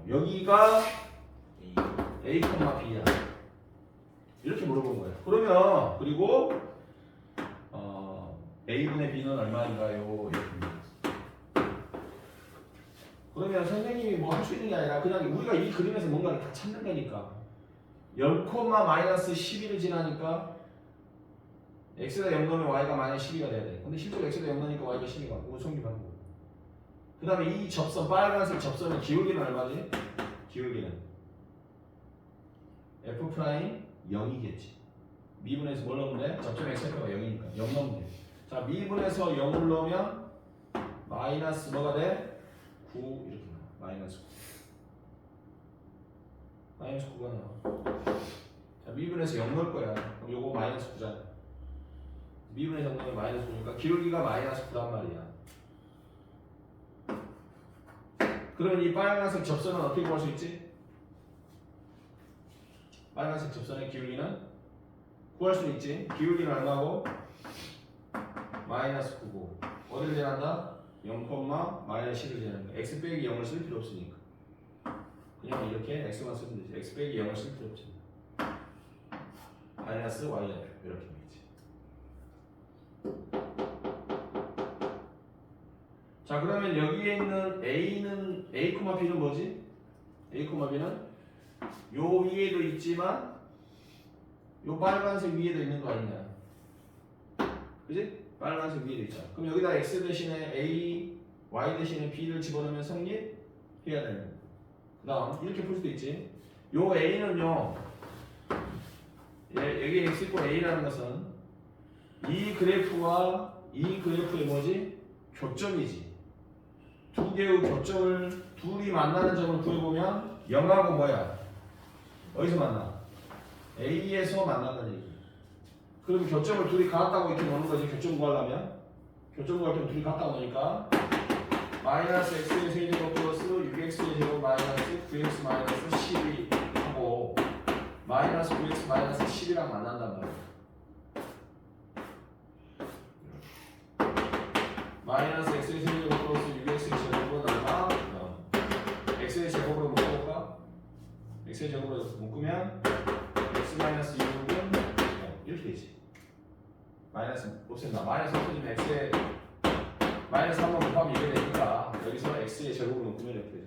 여기가 A, B야. 이렇게 물어본 거예요. 그러면 그리고 A분의 B는 얼마인가요? 이렇게 물어봤어요. 그러면 선생님이 뭐 할 수 있는 게 아니라 그냥 우리가 이 그림에서 뭔가를 다 찾는다니까. 0,-12를 지나니까 x가 0 넣으면 y가 마이너스 12가 돼야 돼. 근데 실제로 x가 0 넣으니까 y가 12가 이거 성립하는 거고. 그 다음에 이 접선 빨간색 접선의 기울기는 얼마지? 기울기는 f' 0이겠지. 미분해서 뭘 넣으면 돼? 접점 x좌표가 0이니까 0 넣으면 돼. 자, 미분해서 0을 넣으면 마이너스 뭐가 돼? 9 이렇게 나와. 마이너스 9. 마이너스 9가 나와. 자, 미분해서 0 넣을 거야. 그럼 요거 마이너스 9잖아. 미분의 정답이 마이너스 9니까 기울기가 마이너스 9란 말이야. 그러면 이 빨간색 접선은 어떻게 구할 수 있지? 빨간색 접선의 기울기는 구할 수 있지. 기울기는 얼마고? 마이너스 9고 어디를 지난다? 0,-10을 지나는 거야. x 빼기 0을 쓸 필요 없으니까 그냥 이렇게 x만 쓰면 되지. x 빼기 0을 쓸 필요 없지. 마이너스 y 좌표 이렇게 되지. 자, 그러면 여기에 있는 A는 A, B는 뭐지? A, B는 요 위에도 있지만 요 빨간색 위에도 있는 거 아니냐? 그지? 빨간색 위에도 있잖아. 그럼 여기다 X 대신에 A, Y 대신에 B를 집어넣으면 성립해야 되는 거야. 그 다음 이렇게 풀 수도 있지. 요 A는요 여기 X = A라는 것은 이 그래프와 이 그래프의 뭐지? 교점이지. 두 개의 교점을 둘이 만나는 점을 구해보면 0하고 뭐야? 어디서 만나? A에서 만난다는 얘기. 그럼 교점을 둘이 같다고 이렇게 놓는 거지. 교점 구하려면 교점 구할 때 둘이 같다고 놓으니까 마이너스 x의 세제곱 플러스 6x의 제곱 마이너스 9x 마이너스 12하고 마이너스 9x 마이너스 10이랑 만난단 말이야. 마이너스 x의 세제곱 플러스 6x의 제곱은 얼마? x의 제곱으로 묶어볼까? x의 제곱으로 묶으면 x 마이너스 6은 이렇게 되지. 마이너스 없앤다. 마이너스 없어지면 x의 마이너스 3번 곱하면 이게 되니까 여기서 x의 제곱으로 묶으면 이렇게 되죠.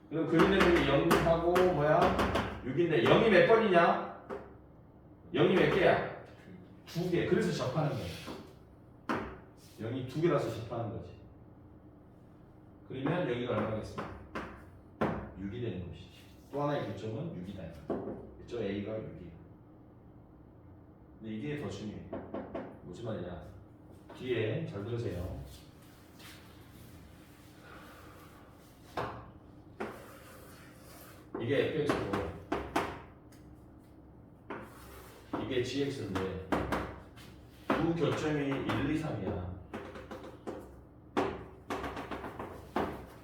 그럼 그림의 0하고 뭐야? 6인데 0이 몇 번이냐? 0이 몇 개야? 2개. 그래서 접하는 거야. 0이 2개라서 접하는 거지. 그러면 여기가 얼마겠습니까? 6이 되는 것이지. 또 하나의 교점은 6이다. 그쵸? A가 6이야. 근데 이게 더 중요해. 무슨 말이냐? 뒤에 잘 들으세요. 이게 fx고 이게 gx인데 두 교점이 1, 2, 3이야.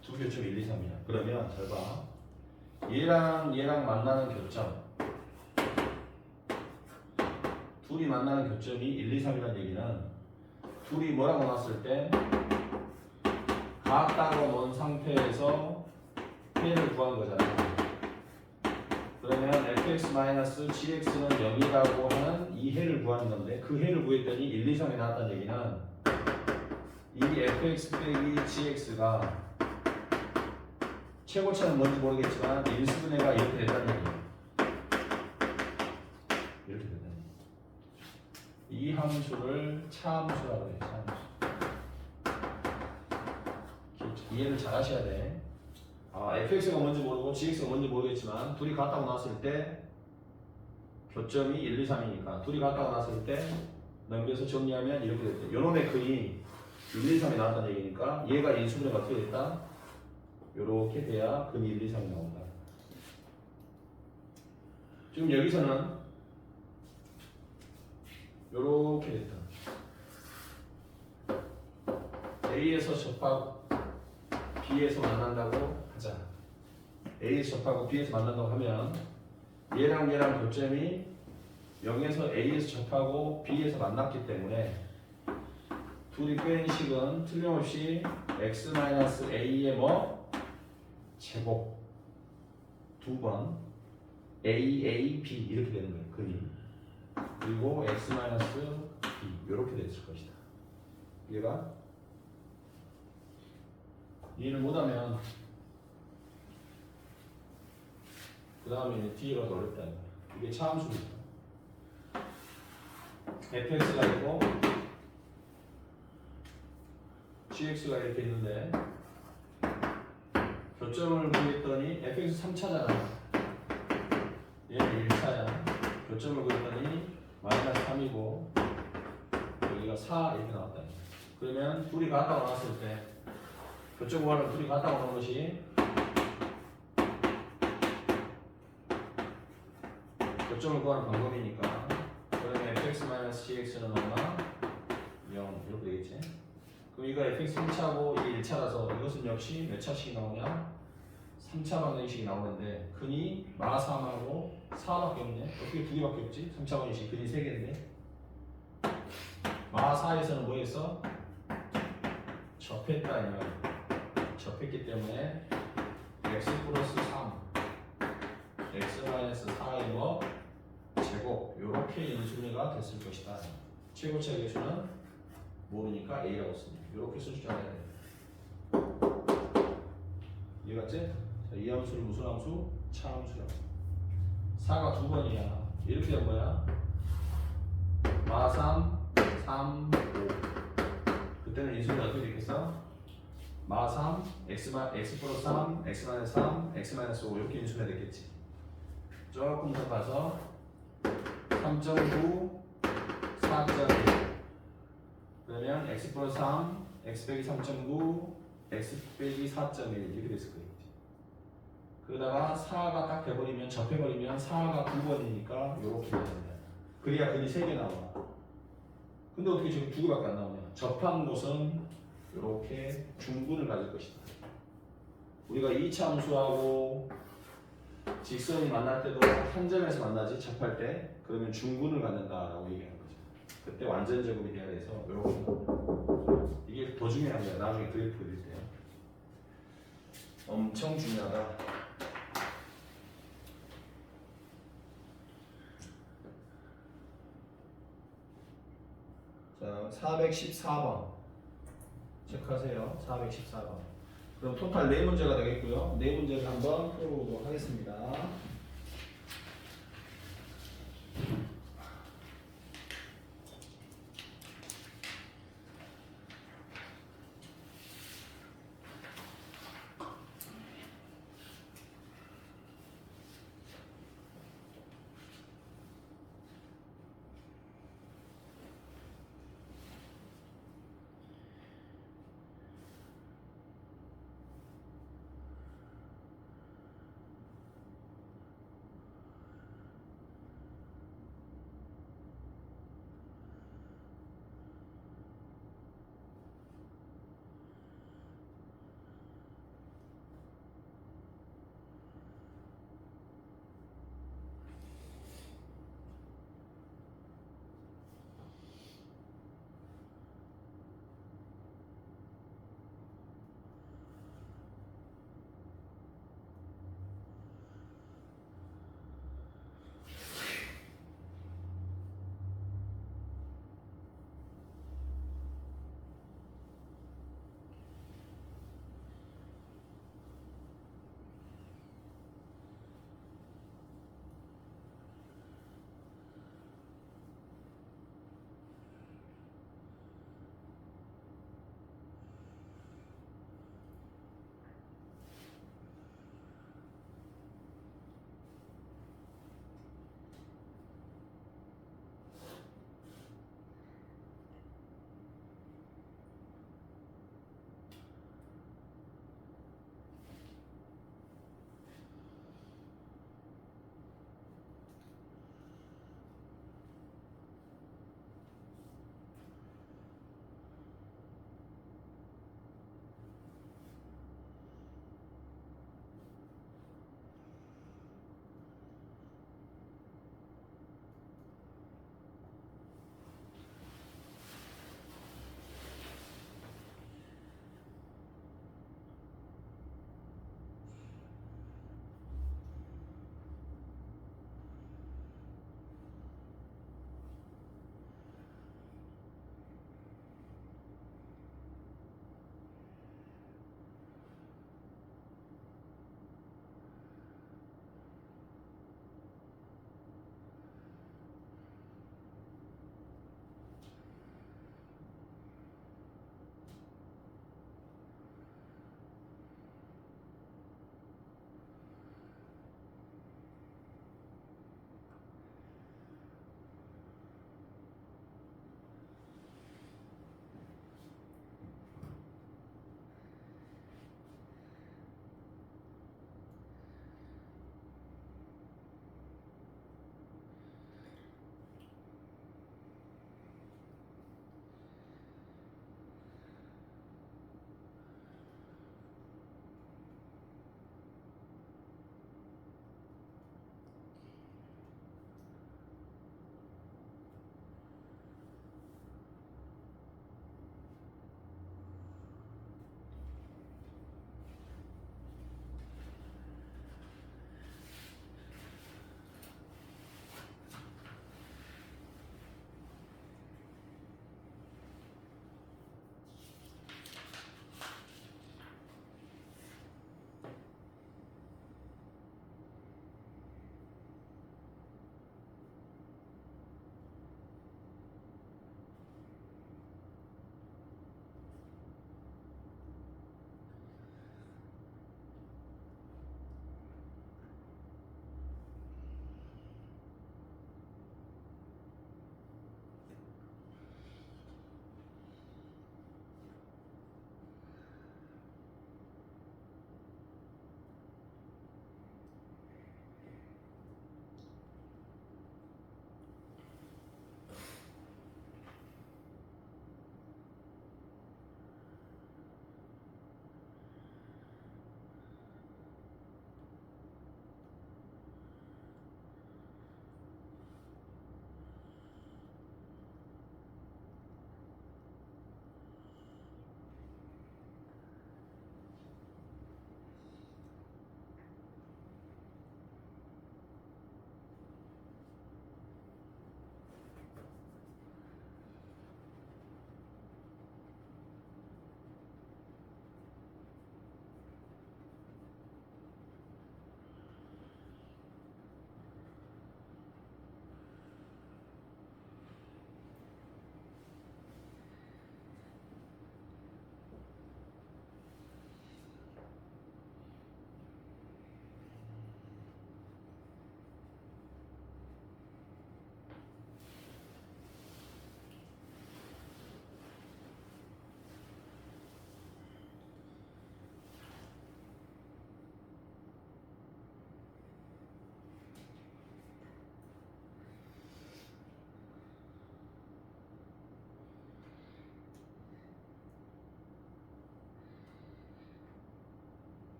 두 교점이 1, 2, 3이야. 그러면 잘 봐. 얘랑 만나는 교점, 둘이 만나는 교점이 1, 2, 3이라는 얘기는 둘이 뭐라고 놨을 때 같다고 놓은 상태에서 해를 구하는 거잖아. 그러면 fx-gx는 0이라고 하는 이 해를 구하는 건데 그 해를 구했더니 1, 2, 3이 나왔다는 얘기는 이 fx 빼기 gx가 최고차는 뭔지 모르겠지만 인수분해가 이렇게 됐다는 얘기예요. 이렇게 됐다는 얘기예요. 이 함수를 차함수라고 해요. 차함수. 이해를 잘 하셔야 돼. fx가 뭔지 모르고 gx가 뭔지 모르겠지만 둘이 같다고 나왔을 때 교점이 1, 2, 3이니까 둘이 같다고 나왔을 때 넘겨서 정리하면 이렇게 됐대. 요놈의 근이 1, 2, 3이 나왔다는 얘기니까 얘가 인수분해가 어떻게 됐다? 요렇게 돼야 근이 1, 2, 3이 나온다. 지금 여기서는 요렇게 됐다. A에서 접하고 B에서 만난다고 하자. A에서 접하고 B에서 만난다고 하면 얘랑 교점이 0에서 A에서 접하고 B에서 만났기 때문에 둘이 뺀 식은 틀림없이 x-a의 뭐? 제곱 두 번 AAB 이렇게 되는 거예요. 근이. 그리고 x-b 이렇게 됐을 것이다. 얘가 이해를 못하면 그 다음에 D가 더 어렵다는 거야. 이게 차함수입니다. fx가 있고 gx가 이렇게 있는데 교점을 구했더니 fx 3차잖아. 얘는 1차야. 교점을 구했더니 마이너스 3이고 여기가 4 이렇게 나왔다. 그러면 둘이 같다고 나왔을 때 교점 구하는 둘이 같다고 나온 것이 교점을 구하는 방법이니까 그러면 fx-gx는 얼마? 0 이렇게 되겠지. 그럼 이거 fx 3차고 이게 1차라서 이것은 역시 몇 차씩 나오냐? 3차 방정식이 나오는데 근이 마3하고 4밖에 없네. 어떻게 두 개밖에 없지? 3차 방정식 근이 3개인데 마4에서는 뭐 했어? 접했다 이 말이야. 접했기 때문에 x 플러스 3 x 마이너스 4의 뭐? 제곱 요렇게 인수분해가 됐을 것이다. 최고차 계수는 모르니까 A라고 씁니다. 요렇게 쓸 줄 알아야 돼. 이해갔지? 자, 이 함수를 무슨 함수? 차함수라고. 4가 두 번이야. 이렇게 된 거야. 마3, 3, 5. 그때는 인수분해 어떻게 되겠어? 마3, x 플러스 3, x 마이너스 3, x 마이너스 5 이렇게 인수분해 됐겠지. 조금 더 가서 3.9, 4.1 그러면 x 플러스 3, x 빼기 3.9, x 빼기 4.1 이렇게 됐을 거겠지. 그러다가 4가 딱 돼버리면 접해버리면 4가 9번이니까 이렇게 됩니다. 그래야 근이 3개 나와. 근데 어떻게 지금 2개밖에 안 나오냐? 접한 곳은 이렇게 중근을 가질 것이다. 우리가 이차 함수하고 직선이 만날 때도 한 점에서 만나지 접할 때 그러면 중근을 갖는다라고 얘기하는 거죠. 그때 완전 제곱이 돼야 돼서 이렇게 이게 더 중요한 거야. 나중에 그래프 그릴 때 엄청 중요하다. 자, 414번 체크하세요. 414번. 그럼 토탈 4문제가 되겠고요. 4문제를 한번 풀어보도록 하겠습니다.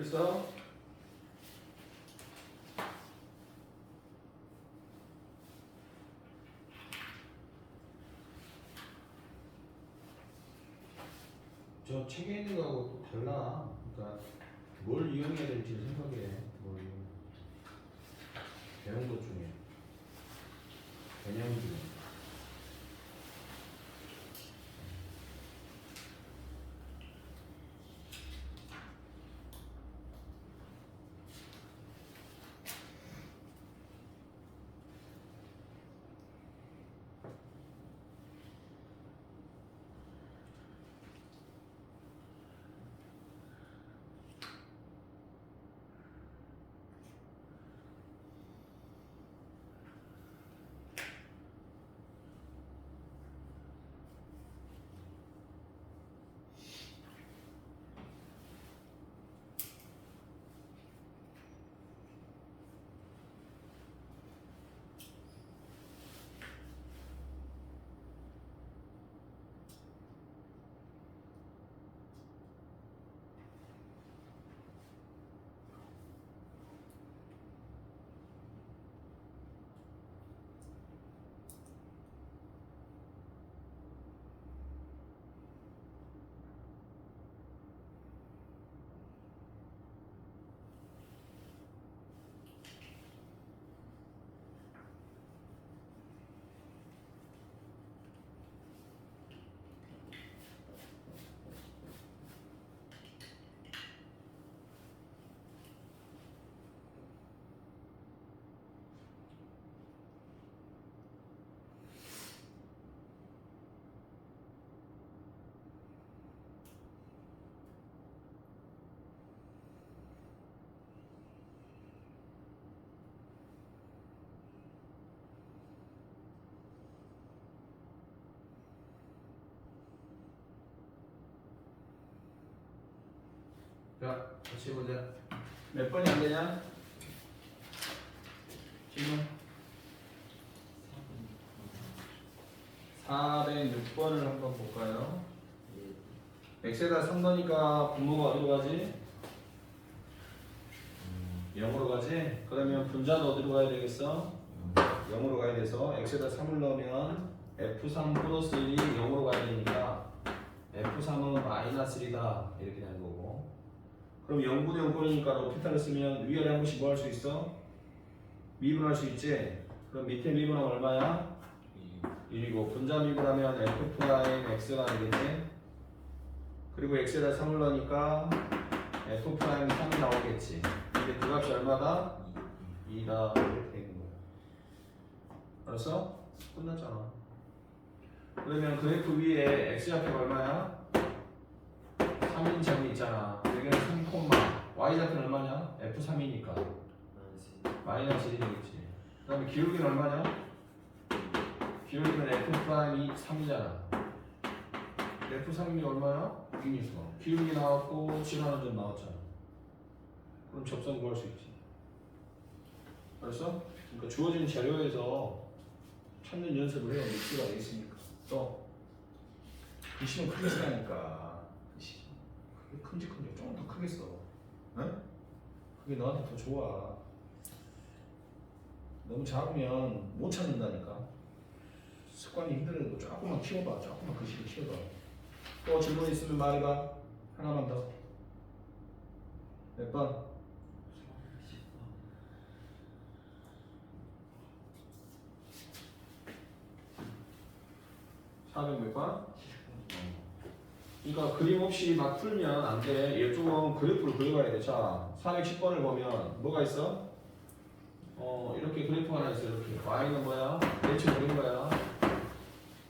됐어? 저 책에 있는 거하고 또 달라. 그러니까 뭘 이용해야 될지 생각해. 뭘 이용. 배운 것 중에 개념 중에. 자, 같이 보자. 몇 번이 안 되냐? 지금 406번을 한번 볼까요? x에다 3넣으니까 분모가 어디로 가지? 0으로 가지? 그러면 분자도 어디로 가야 되겠어? 0으로 가야 돼서 x에다 3을 넣으면 f3 플러스 1이 0으로 가야 되니까 f3은 마이너스 1이다 이렇게 되는 거고, 그럼 0분의 0분이니까 로피탈을 쓰면 위아래 한 번씩 뭐 할 수 있어? 미분할 수 있지? 그럼 밑에 미분하면 얼마야? 1이고 분자 미분하면 f 프라임 x가 되겠지? 그리고 x에다 3을 넣으니까 f 프라임 3이 나오겠지. 근데 그 값이 얼마다? 2다 이렇게 되는 거야. 알았어? 끝났잖아. 그러면 그래프 위에 x좌표가 얼마야? 3인 점이 있잖아. 여기는 3, y좌표는 얼마냐? f3이니까 마이너스 1이 되겠지. 그 다음에 기울기는 얼마냐? 기울기는 f'2 3이잖아. f3이 얼마야? 6이니까 기울기 나왔고 질하는 점 나왔잖아. 그럼 접선 구할 수 있지. 알았어? 그러니까 주어진 재료에서 찾는 연습을 해요. 믹스가 돼 있으니까. 또 글씨는 크게 쓰라니까. 글씨 그게 큼직큼직 조금 더 크게 써. 응? 그게 너한테 더 좋아. 너무 작으면 못 찾는다니까. 습관이 힘들어도 조금만 키워봐. 조금만 글씨를 키워봐. 또 질문 있으면 말해봐. 하나만 더. 몇 번? 400 몇 번? 그러니까 그림 없이 막 풀면 안 돼. 이쪽은 그래프를 그려가야 돼. 자, 410번을 보면 뭐가 있어? 이렇게 그래프 하나 있어. 이렇게 y는 뭐야? 대충 그린 거야.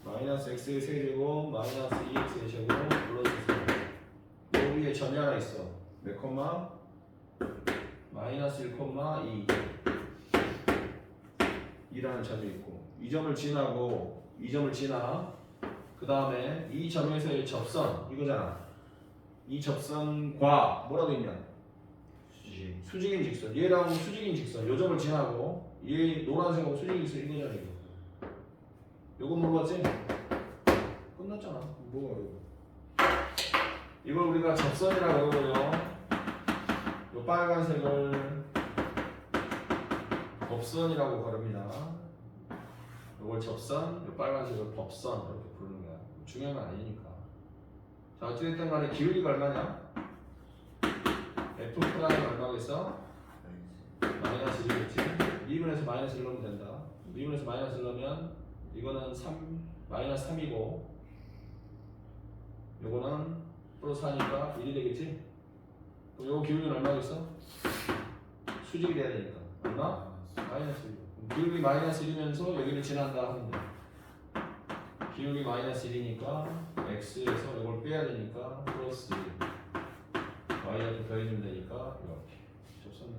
마이너스 x의 세제곱 마이너스 2x의 제곱 플러스 3. 여기 위에 점이 하나 있어. 몇 콤마? 마이너스 1, 2 2라는 점이 있고, 이 점을 지나고 이 점을 지나, 그 다음에 이 점에서의 접선 이거잖아. 이 접선과 뭐라고 있냐? 수직인 직선. 얘랑 수직인 직선. 요 점을 지나고 얘 노란색하고 수직인 직선 이거잖아. 이거. 요거 물어봤지? 끝났잖아. 뭐야 이거? 이걸 우리가 접선이라고 그러고요. 요 빨간색을 법선이라고 부릅니다. 요걸 접선, 요 빨간색을 법선 이렇게 부르는 거야. 중요한 건 아니니까. 자, 어찌됐든 간에 기울기가 얼마냐? F 프라임 얼마겠어? 마이너스 1이겠지? 미분에서 마이너스 1 넣으면 된다. 미분에서 마이너스 1 넣으면 이거는 3, 마이너스 3이고 요거는 플러스 4니까 1이 되겠지? 그럼 요거 기울기는 얼마겠어? 수직이 돼야 되니까 얼마? 마이너스 1. 기울기 마이너스 1이면서 여기를 지난다 하면 돼. 기울기 마이너스 1이니까 x에서 이걸 빼야 되니까 플러스 1. y한테 더해주면 되니까 이렇게 접선요.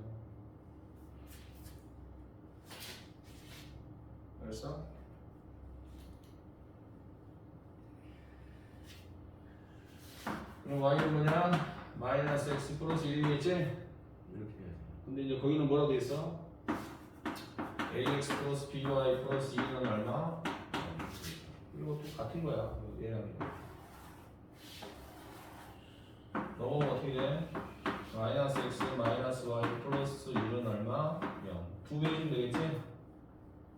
알았어? 그럼 y는 뭐냐? 마이너스 x 플러스 1이겠지? 이렇게 해야지. 근데 이제 거기는 뭐라고 돼 있어? ax 플러스 by 플러스 2는 얼마? 이거 또 같은 거야. 얘랑 넘어가면 어떻게 돼? 마이너스 x 마이너스 y 플러스 1은 얼마? 0. 2배 해주면 되겠지?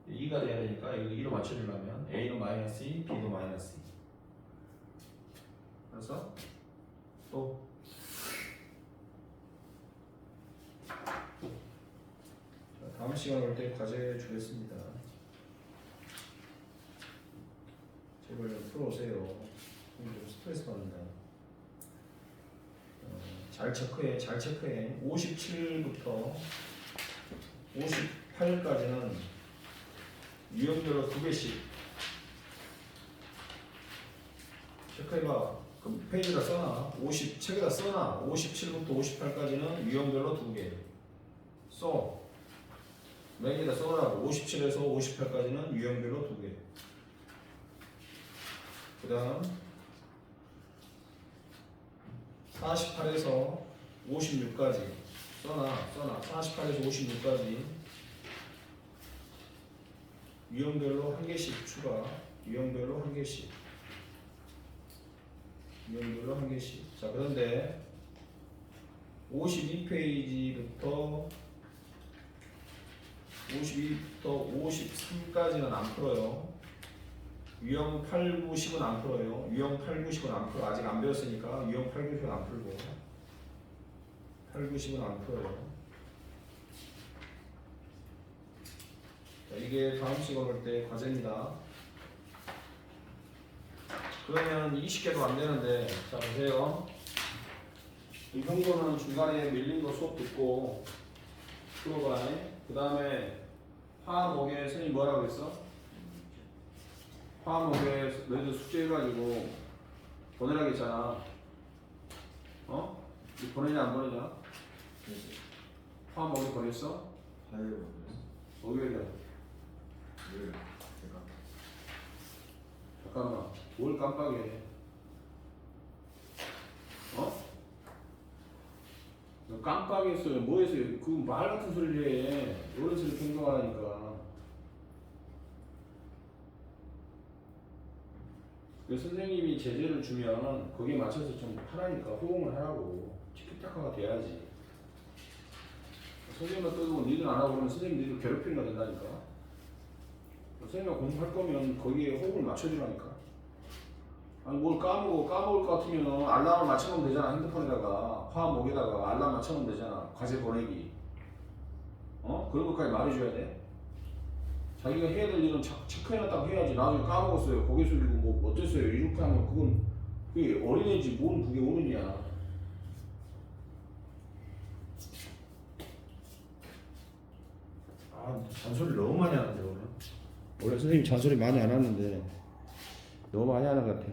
2가 돼야 되니까 이거 2로 맞춰주려면 a는 마이너스 2, b도 마이너스 2. 알았어? 또 자, 다음 시간 올 때 과제 주겠습니다. 제발 좀 풀어오세요. 좀 스트레스 받는다. 잘 체크해, 잘 체크해. 57부터 58까지는 유형별로 2개씩 체크해봐. 그럼 페이지에다 써놔. 책에다 써놔. 57부터 58까지는 유형별로 2개 써. 맥에다 써놔고 57에서 58까지는 유형별로 2개. 그 다음 48에서 56까지 써놔. 48에서 56까지 유형별로 한 개씩 추가. 유형별로 한 개씩. 자, 그런데 52페이지부터 53까지는 안 풀어요. 유형 8, 9, 10은 안 풀어요. 유형 8, 9, 10은 안 풀어. 아직 안 배웠으니까 유형 8, 9, 10은 안 풀고 8, 9, 10은 안 풀어요. 자, 이게 다음 시간 올 때 과제입니다. 그러면 20개도 안 되는데, 자 보세요. 이 정도는 중간에 밀린 거 수업 듣고 풀어봐. 그 다음에 화목에 선생님 뭐라고 했어? 화목에 너희들 숙제 해가지고 보내라고 했잖아. 어? 이 보내냐 안 보내냐? 화목에 보냈어? 화요일 목요일에. 늘 제가 잠깐만, 뭘 깜빡해? 어? 너 깜빡했어요. 뭐 했어요? 그 말 같은 소리를 해. 어른스럽게 행동하라니까. 그 선생님이 제재를 주면 거기에 맞춰서 좀 하라니까. 호응을 하라고. 티키타카가 돼야지. 선생님만 떠들고 니들 안 하고 그러면 선생님 니들 괴롭히는 거 된다니까. 선생님이 공부할 거면 거기에 호응을 맞춰주라니까. 아니 뭘 까먹을 것 같으면 알람을 맞춰놓으면 되잖아. 핸드폰에다가 화목에다가 알람 맞춰놓으면 되잖아. 과제 보내기. 어? 그런 것까지 말해줘야 돼. 자기가 해야 될 일은 체크해놨다고 해야지. 나중에 까먹었어요. 고개 숙이고 뭐 어땠어요. 이렇게 하면 그건 그게 어린애지. 뭔 그게 어른이야. 아 잔소리 너무 많이 하는데 오늘. 원래 선생님 잔소리 많이 안 하는데 너무 많이 하는 것 같아.